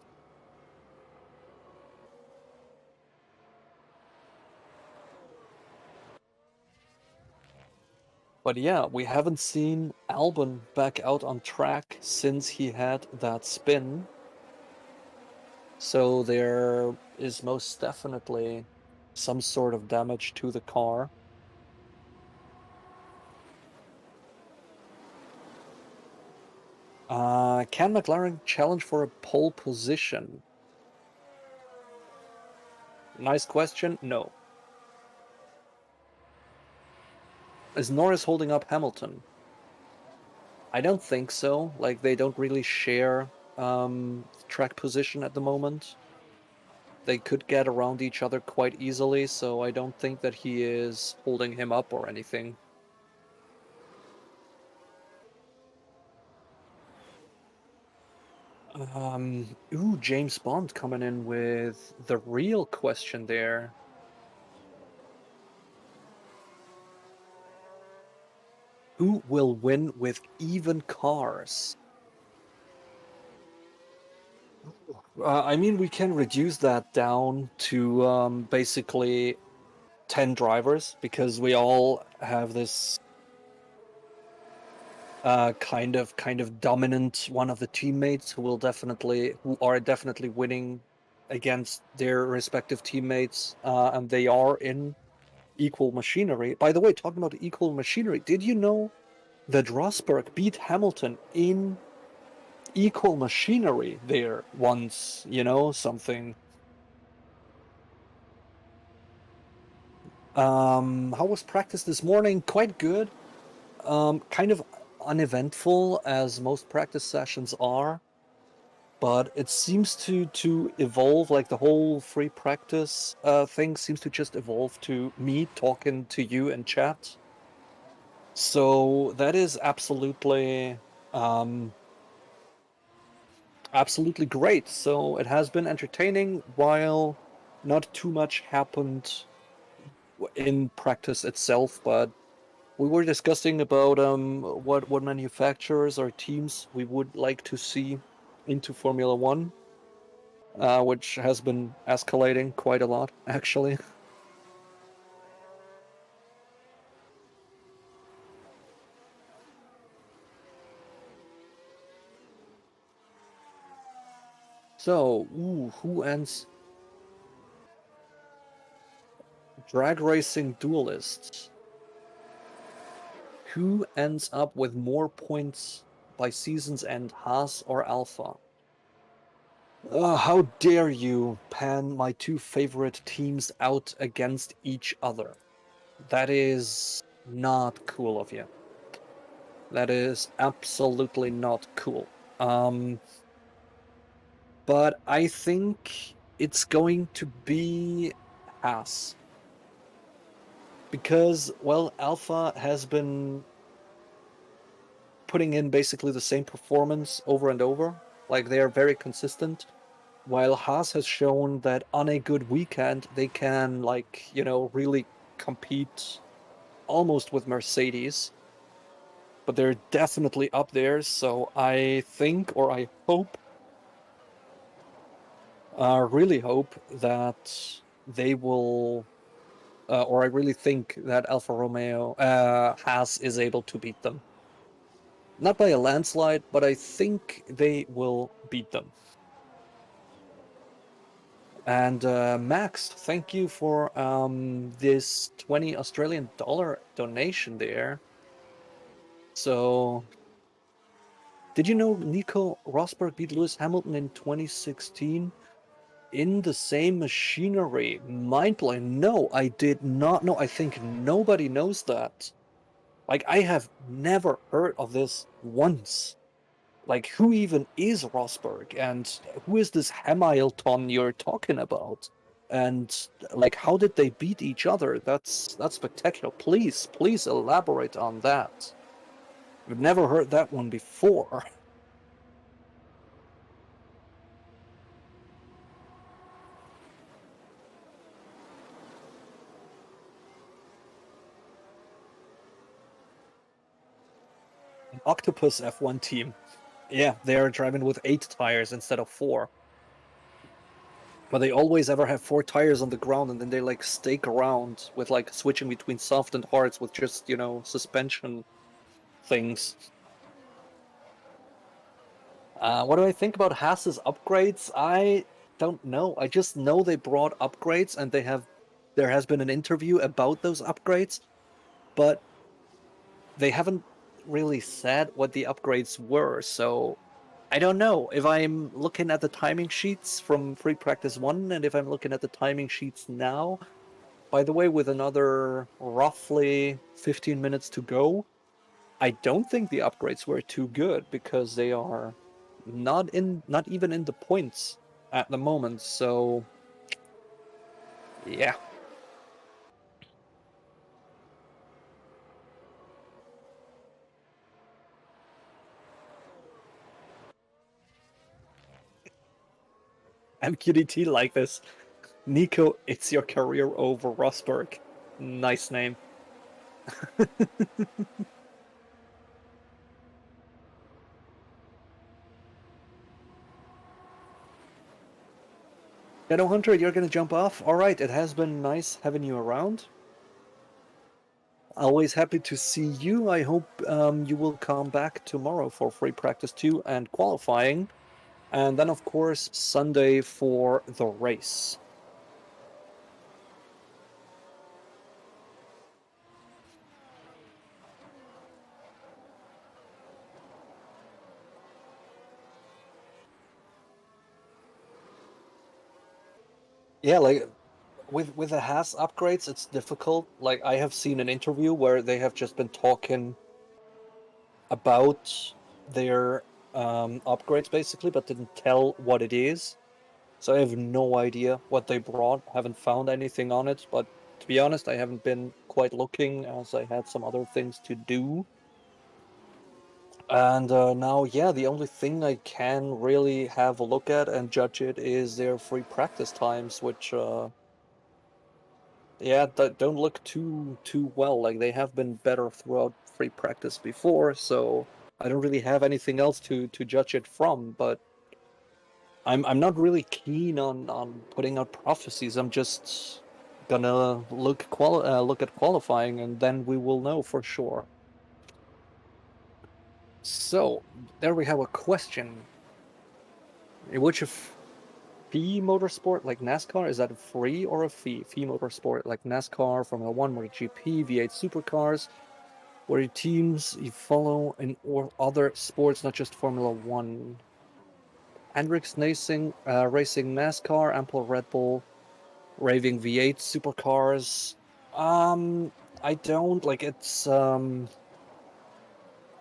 But yeah, we haven't seen Albon back out on track since he had that spin. So there is most definitely some sort of damage to the car. Can McLaren challenge for a pole position? Nice question. No. Is Norris holding up Hamilton? I don't think so. Like, they don't really share track position at the moment. They could get around each other quite easily, so I don't think that he is holding him up or anything. Ooh, James Bond coming in with the real question there. Who will win with even cars? I mean, we can reduce that down to basically 10 drivers, because we all have this kind of dominant one of the teammates who are definitely winning against their respective teammates, and they are in equal machinery. By the way, talking about equal machinery, did you know that Rosberg beat Hamilton in equal machinery there once? Something. How was practice this morning? Quite good. Kind of uneventful, as most practice sessions are, but it seems to evolve. Like, the whole free practice thing seems to just evolve to me talking to you in chat. So that is um, absolutely great. So it has been entertaining, while not too much happened in practice itself. But we were discussing about what manufacturers or teams we would like to see into Formula One, which has been escalating quite a lot, actually. So, who ends drag racing duelists? Who ends up with more points by season's end, Haas or Alpha? How dare you pan my two favorite teams out against each other? That is not cool of you. That is absolutely not cool. But I think it's going to be Haas. Because, well, Alpha has been putting in basically the same performance over and over. Like, they are very consistent. while Haas has shown that on a good weekend they can, like, really compete almost with Mercedes, but they're definitely up there. So I think, or I hope, really hope that they will, or I really think that Alfa Romeo, Haas is able to beat them. Not by a landslide, but I think they will beat them. And Max, thank you for this 20 Australian dollar donation there. So, did you know Nico Rosberg beat Lewis Hamilton in 2016 in the same machinery? Mind blowing. No, I did not know. I think nobody knows that. Like, I have never heard of this once. Like, who even is Rosberg? And who is this Hamilton you're talking about? And like, how did they beat each other? That's spectacular. Please elaborate on that. I've never heard that one before. An Octopus F1 team. Yeah, they're driving with 8 tires instead of 4. But they always ever have 4 tires on the ground, and then they like stake around with like switching between soft and hards with just, suspension things. What do I think about Haas's upgrades? I don't know. I just know they brought upgrades, and there has been an interview about those upgrades, but they haven't really said what the upgrades were. So I don't know if I'm looking at the timing sheets from Free Practice 1 and if I'm looking at the timing sheets now. By the way, with another roughly 15 minutes to go, I don't think the upgrades were too good because they are not even in the points at the moment. So yeah, MQDT like this. Nico, it's your career over, Rosberg. Nice name. Shadow Hunter, you're gonna jump off? Alright, it has been nice having you around. Always happy to see you. I hope you will come back tomorrow for Free Practice 2 and qualifying. And then, of course, Sunday for the race. Yeah, like with the Haas upgrades, it's difficult. Like, I have seen an interview where they have just been talking about their upgrades basically, but didn't tell what it is. So I have no idea what they brought. Haven't found anything on it, but to be honest, I haven't been quite looking as I had some other things to do. And now, yeah, the only thing I can really have a look at and judge it is their free practice times, which yeah, don't look too well. Like, they have been better throughout free practice before, so I don't really have anything else to judge it from. But I'm not really keen on putting out prophecies. I'm just gonna look at qualifying, and then we will know for sure. So there we have a question. Which of fee motorsport like NASCAR, is that a free or a fee? Fee motorsport like NASCAR, Formula One, MotoGP, V8 supercars. What are teams you follow in or other sports, not just Formula One? Hendrix Racing NASCAR, Ample Red Bull, Raving V8 supercars. Um, I don't like it's.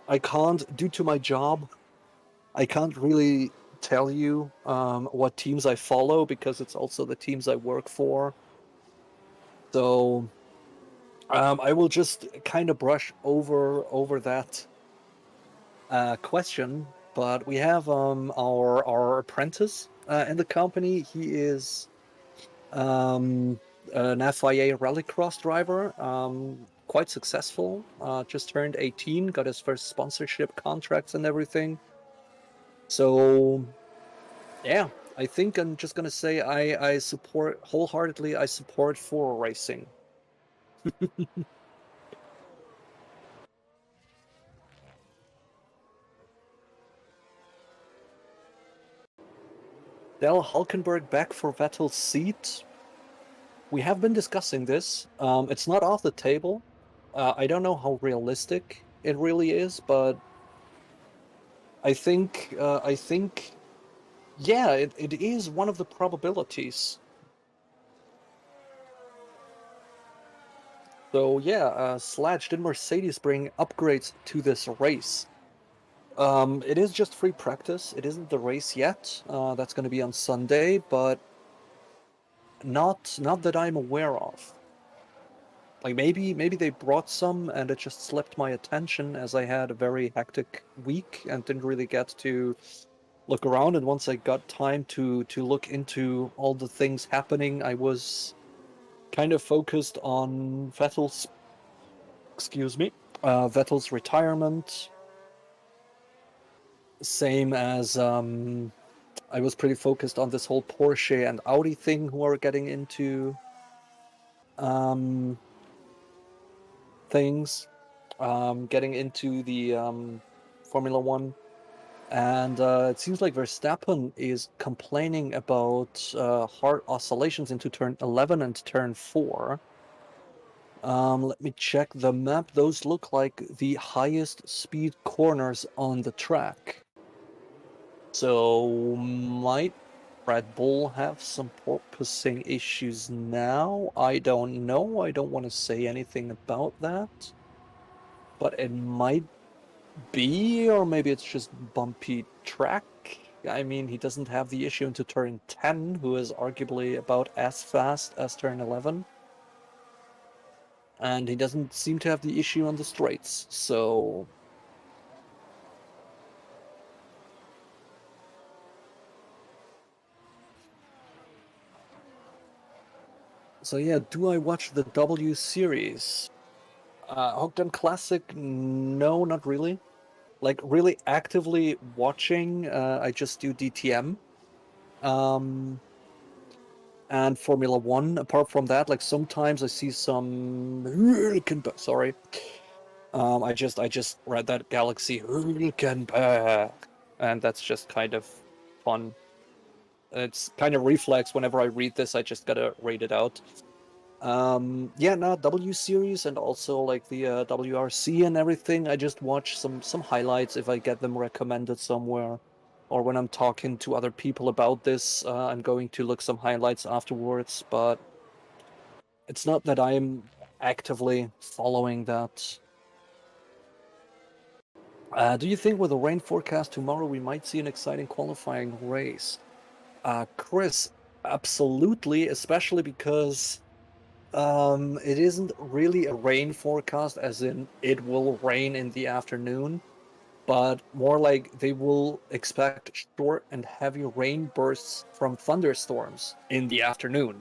I can't, due to my job, I can't really tell you what teams I follow because it's also the teams I work for. So I will just kind of brush over that question. But we have our apprentice in the company. He is an FIA rallycross driver, quite successful. Just turned 18, got his first sponsorship contracts and everything. So, yeah, I think I'm just gonna say I support wholeheartedly. I support for racing. Dell Hulkenberg back for Vettel's seat. We have been discussing this. It's not off the table. I don't know how realistic it really is, but I think yeah, it is one of the probabilities. So yeah, Sledge, did Mercedes bring upgrades to this race? It is just free practice. It isn't the race yet. That's going to be on Sunday, but not that I'm aware of. Like maybe they brought some and it just slipped my attention as I had a very hectic week and didn't really get to look around. And once I got time to look into all the things happening, I was kind of focused on Vettel's Vettel's retirement. Same as I was pretty focused on this whole Porsche and Audi thing who are getting into things, getting into the Formula One. And it seems like Verstappen is complaining about hard oscillations into turn 11 and turn 4. Let me check the map. Those look like the highest speed corners on the track. So might Red Bull have some porpoising issues now? I don't know. I don't want to say anything about that. But it might be, or maybe it's just bumpy track. I mean, he doesn't have the issue into turn 10, who is arguably about as fast as turn 11. And he doesn't seem to have the issue on the straights, so... So yeah, do I watch the W Series? Hooked Classic? No, not really. Like, really actively watching, I just do DTM. And Formula One. Apart from that, like sometimes I see some sorry. I just read that Galaxy and that's just kind of fun. It's kind of reflex whenever I read this, I just gotta read it out. Yeah, no, W Series and also like the WRC and everything. I just watch some highlights if I get them recommended somewhere, or when I'm talking to other people about this, I'm going to look some highlights afterwards. But it's not that I'm actively following that. Do you think with the rain forecast tomorrow we might see an exciting qualifying race? Chris, absolutely, especially because it isn't really a rain forecast, as in it will rain in the afternoon, but more like they will expect short and heavy rain bursts from thunderstorms in the afternoon.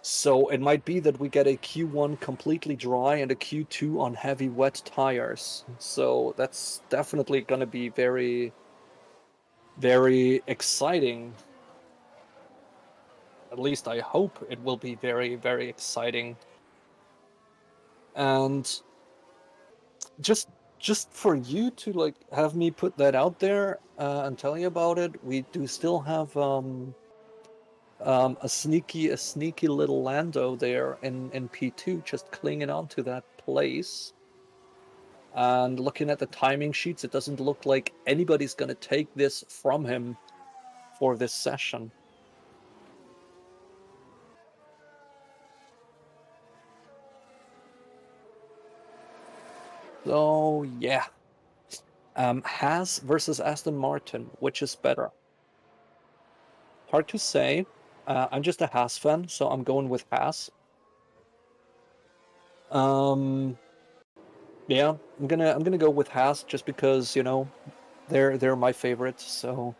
So it might be that we get a Q1 completely dry and a Q2 on heavy wet tires. So that's definitely going to be very, very exciting. At least I hope it will be very, very exciting. And just for you to like have me put that out there and tell you about it, we do still have a sneaky little Lando there in P2, just clinging on to that place. And looking at the timing sheets, it doesn't look like anybody's gonna take this from him for this session. So yeah. Haas versus Aston Martin, which is better? Hard to say. I'm just a Haas fan, so I'm going with Haas. Yeah, I'm gonna go with Haas just because, you know, they're my favorites, so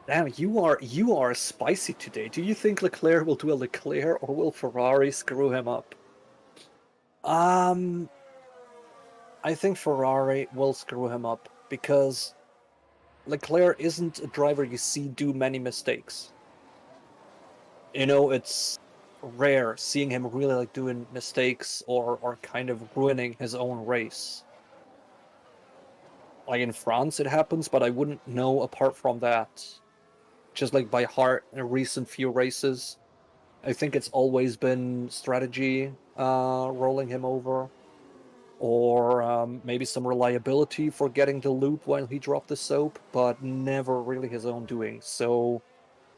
Damn, you are spicy today. Do you think Leclerc will do a Leclerc or will Ferrari screw him up? Um, I think Ferrari will screw him up because Leclerc isn't a driver you see do many mistakes. You know, it's rare seeing him really like doing mistakes or kind of ruining his own race. Like in France it happens, but I wouldn't know apart from that. Just like by heart in recent few races. I think it's always been strategy rolling him over, or maybe some reliability for getting the loop while he dropped the soap, but never really his own doing. So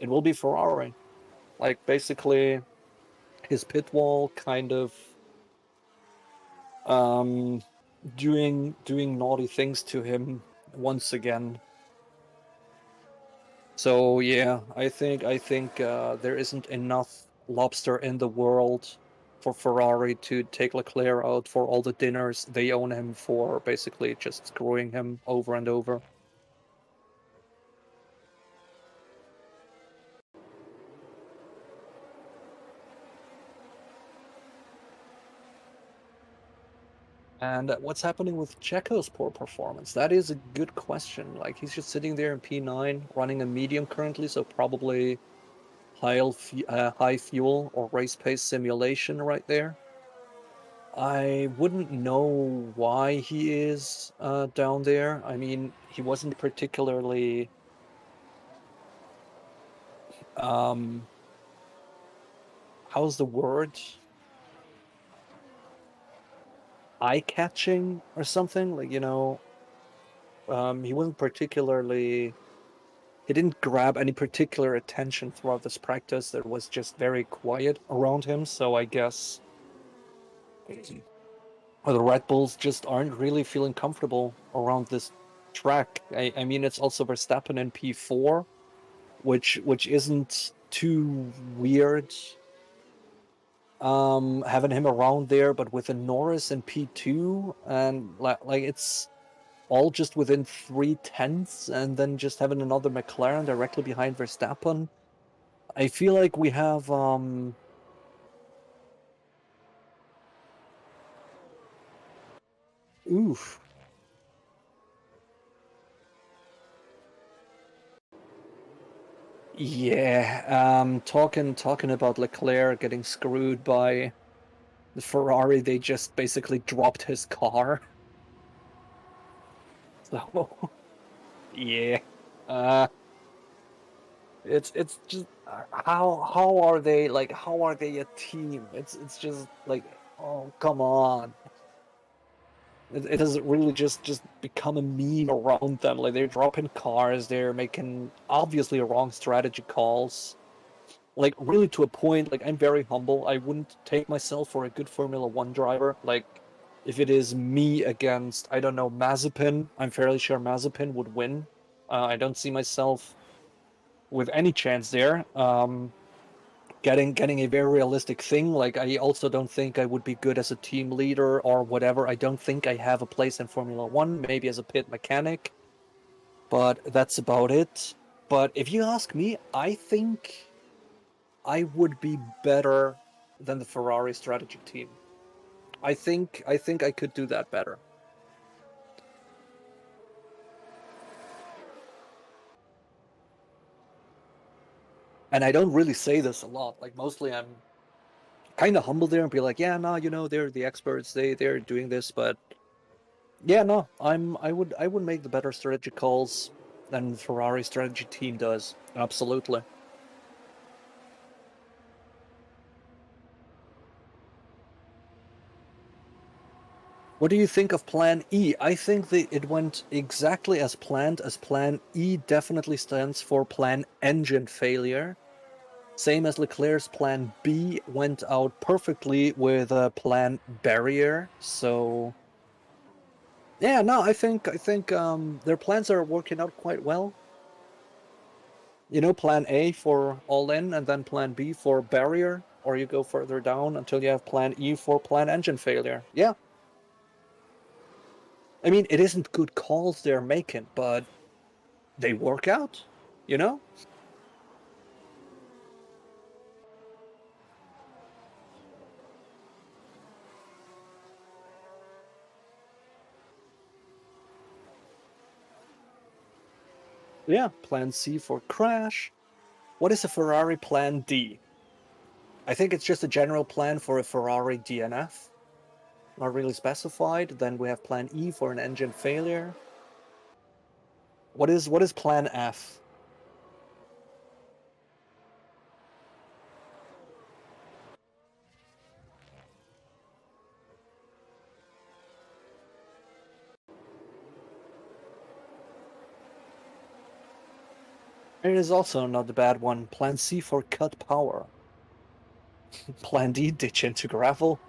it will be Ferrari. Like basically his pit wall kind of um, doing naughty things to him once again. So yeah, I think there isn't enough lobster in the world for Ferrari to take Leclerc out for all the dinners they own him for, basically just screwing him over and over. And what's happening with Checo's poor performance? That is a good question. Like he's just sitting there in P9, running a medium currently, so probably high fuel or race pace simulation right there. I wouldn't know why he is down there. I mean, he wasn't particularly um how's the word? Eye-catching or something. Like, he wasn't particularly he didn't grab any particular attention throughout this practice. That was just very quiet around him, so I guess the Red Bulls just aren't really feeling comfortable around this track. I mean, it's also Verstappen in P4, which isn't too weird. Having him around there, but with a Norris in P2, and like it's all just within 3/10, and then just having another McLaren directly behind Verstappen. I feel like we have oof. Yeah, talking about Leclerc getting screwed by the Ferrari, they just basically dropped his car. So yeah. Uh it's just how are they like how are they a team? It's just like, oh, come on. It has really just become a meme around them. Like they're dropping cars, they're making obviously wrong strategy calls. Like really to a point, like I'm very humble. I wouldn't take myself for a good Formula One driver. Like if it is me against, I don't know, Mazepin, I'm fairly sure Mazepin would win. I don't see myself with any chance there. Getting a very realistic thing. Like I also don't think I would be good as a team leader or whatever. I don't think I have a place in Formula One, maybe as a pit mechanic, but that's about it. But if you ask me, I think I would be better than the Ferrari strategy team. I think I could do that better. And I don't really say this a lot. Like mostly I'm kind of humble there and be like, yeah, no, they're the experts. They're doing this, but yeah, no, I would make the better strategy calls than the Ferrari strategy team does. Absolutely. What do you think of Plan E? I think that it went exactly as planned, as Plan E definitely stands for Plan Engine Failure. Same as Leclerc's Plan B went out perfectly with Plan Barrier. So yeah, no, I think their plans are working out quite well. Plan A for all in, and then plan B for barrier, or you go further down until you have plan E for plan engine failure. Yeah. I mean, it isn't good calls they're making, but they work out. you know? Yeah, plan C for crash. What is a Ferrari plan D? I think it's just a general plan for a Ferrari DNF. Not really specified. Then we have plan E for an engine failure. What is plan F? It is also not a bad one. Plan C for cut power. Plan D, ditch into gravel.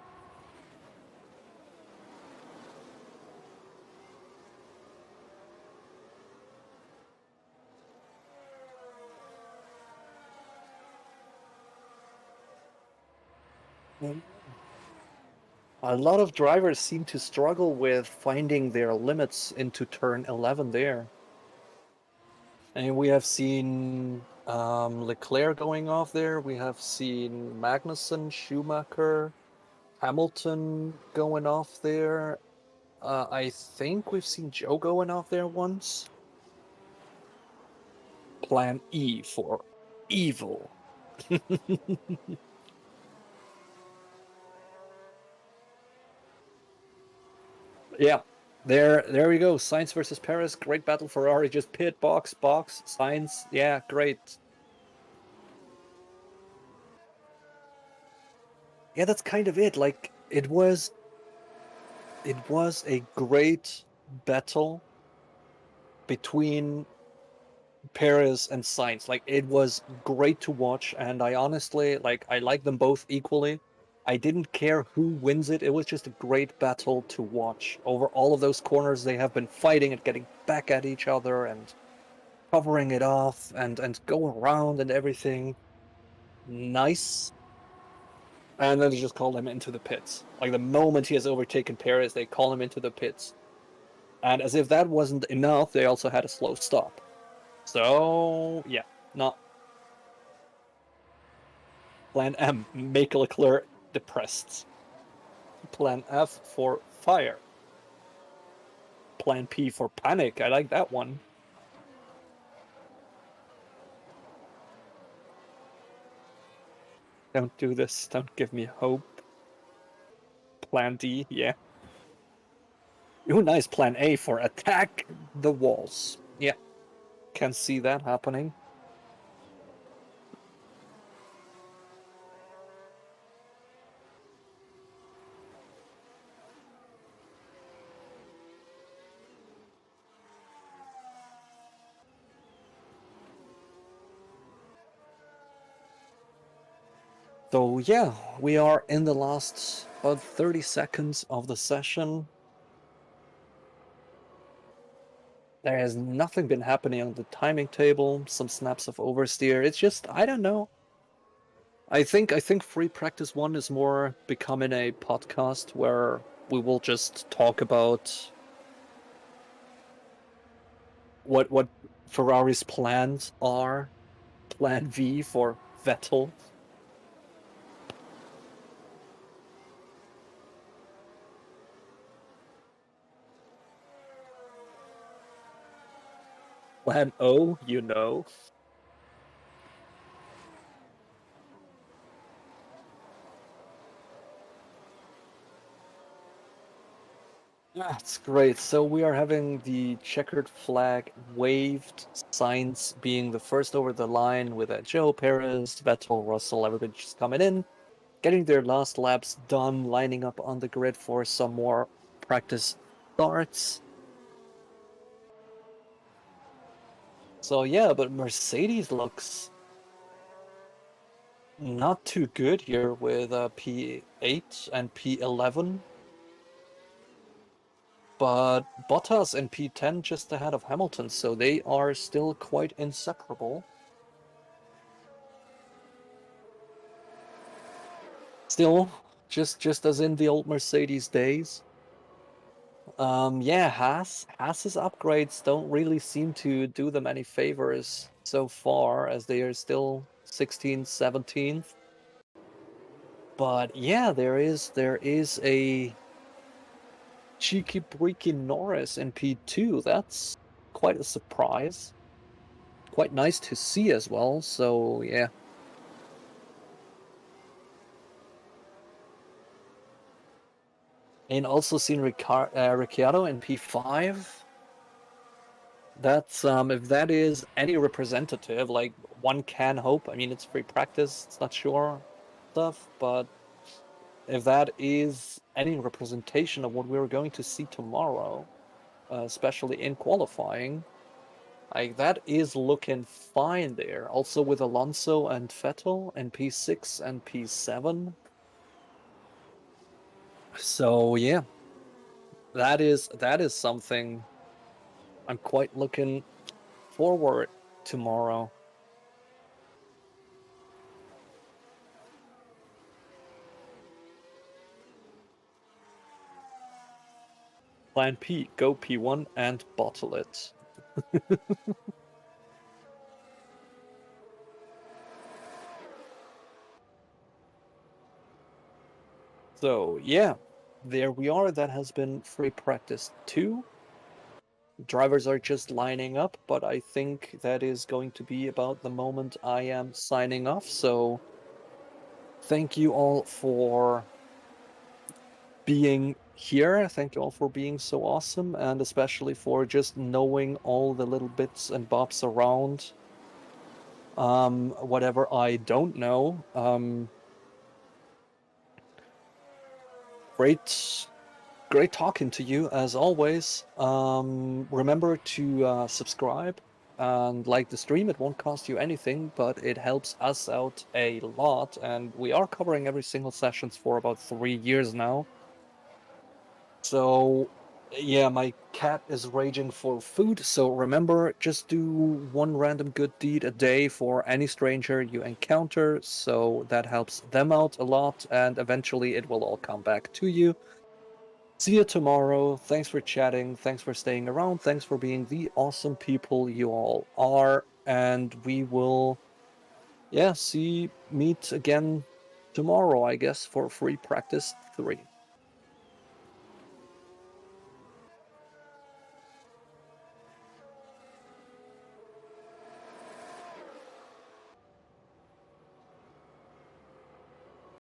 A lot of drivers seem to struggle with finding their limits into turn 11 there. And we have seen Leclerc going off there. We have seen Magnussen, Schumacher, Hamilton going off there. I think we've seen Joe going off there once. Plan E for evil. Yeah, there we go. Sainz versus Perez. Great battle. Ferrari just pit, box, Sainz. Yeah, great. Yeah, that's kind of it. Like it was a great battle between Perez and Sainz. Like it was great to watch, and I honestly I like them both equally. I didn't care who wins it. It was just a great battle to watch. Over all of those corners, they have been fighting and getting back at each other and covering it off and going around and everything. Nice. And then they just call him into the pits. Like the moment he has overtaken Perez, they call him into the pits. And as if that wasn't enough, they also had a slow stop. So yeah, not Plan M, make Leclerc depressed. Plan F for fire. Plan P for panic. I like that one. Don't do this. Don't give me hope. Plan D, yeah. Ooh, nice. Plan A for attack the walls. Yeah, can see that happening. So yeah, we are in the last about 30 seconds of the session. There has nothing been happening on the timing table, some snaps of oversteer. It's just, I don't know. I think Free Practice 1 is more becoming a podcast where we will just talk about what Ferrari's plans are. Plan V for Vettel. Plan O, you know. That's great. So we are having the checkered flag waved, Sainz being the first over the line with Joe, Perez, Vettel, Russell, everybody just coming in, getting their last laps done, lining up on the grid for some more practice starts. So yeah, but Mercedes looks not too good here with P8 and P11. But Bottas and P10 just ahead of Hamilton, so they are still quite inseparable. Still, just as in the old Mercedes days. Yeah, Haas's upgrades don't really seem to do them any favors so far, as they are still 16th, 17th. But yeah, there is a cheeky breaky Norris in P2. That's quite a surprise. Quite nice to see as well. So yeah. And also seen Ricciardo in P5. That's if that is any representative, like one can hope. I mean, it's free practice, it's not sure stuff, but if that is any representation of what we're going to see tomorrow, especially in qualifying, like that is looking fine there. Also with Alonso and Vettel in P6 and P7. So yeah, that is something I'm quite looking forward tomorrow. Plan P, go P1 and bottle it. So yeah, there we are. That has been free practice 2. Drivers are just lining up, but I think that is going to be about the moment I am signing off. So thank you all for being here. Thank you all for being so awesome, and especially for just knowing all the little bits and bobs around. Whatever I don't know. Great Great talking to you as always. Remember to subscribe and like the stream. It won't cost you anything, but it helps us out a lot. And we are covering every single sessions for about 3 years now. So yeah, my cat is raging for food. So remember, just do one random good deed a day for any stranger you encounter. So that helps them out a lot, and eventually it will all come back to you. See you tomorrow. Thanks for chatting. Thanks for staying around. Thanks for being the awesome people you all are. And we will, yeah, meet again tomorrow, I guess, for free practice 3.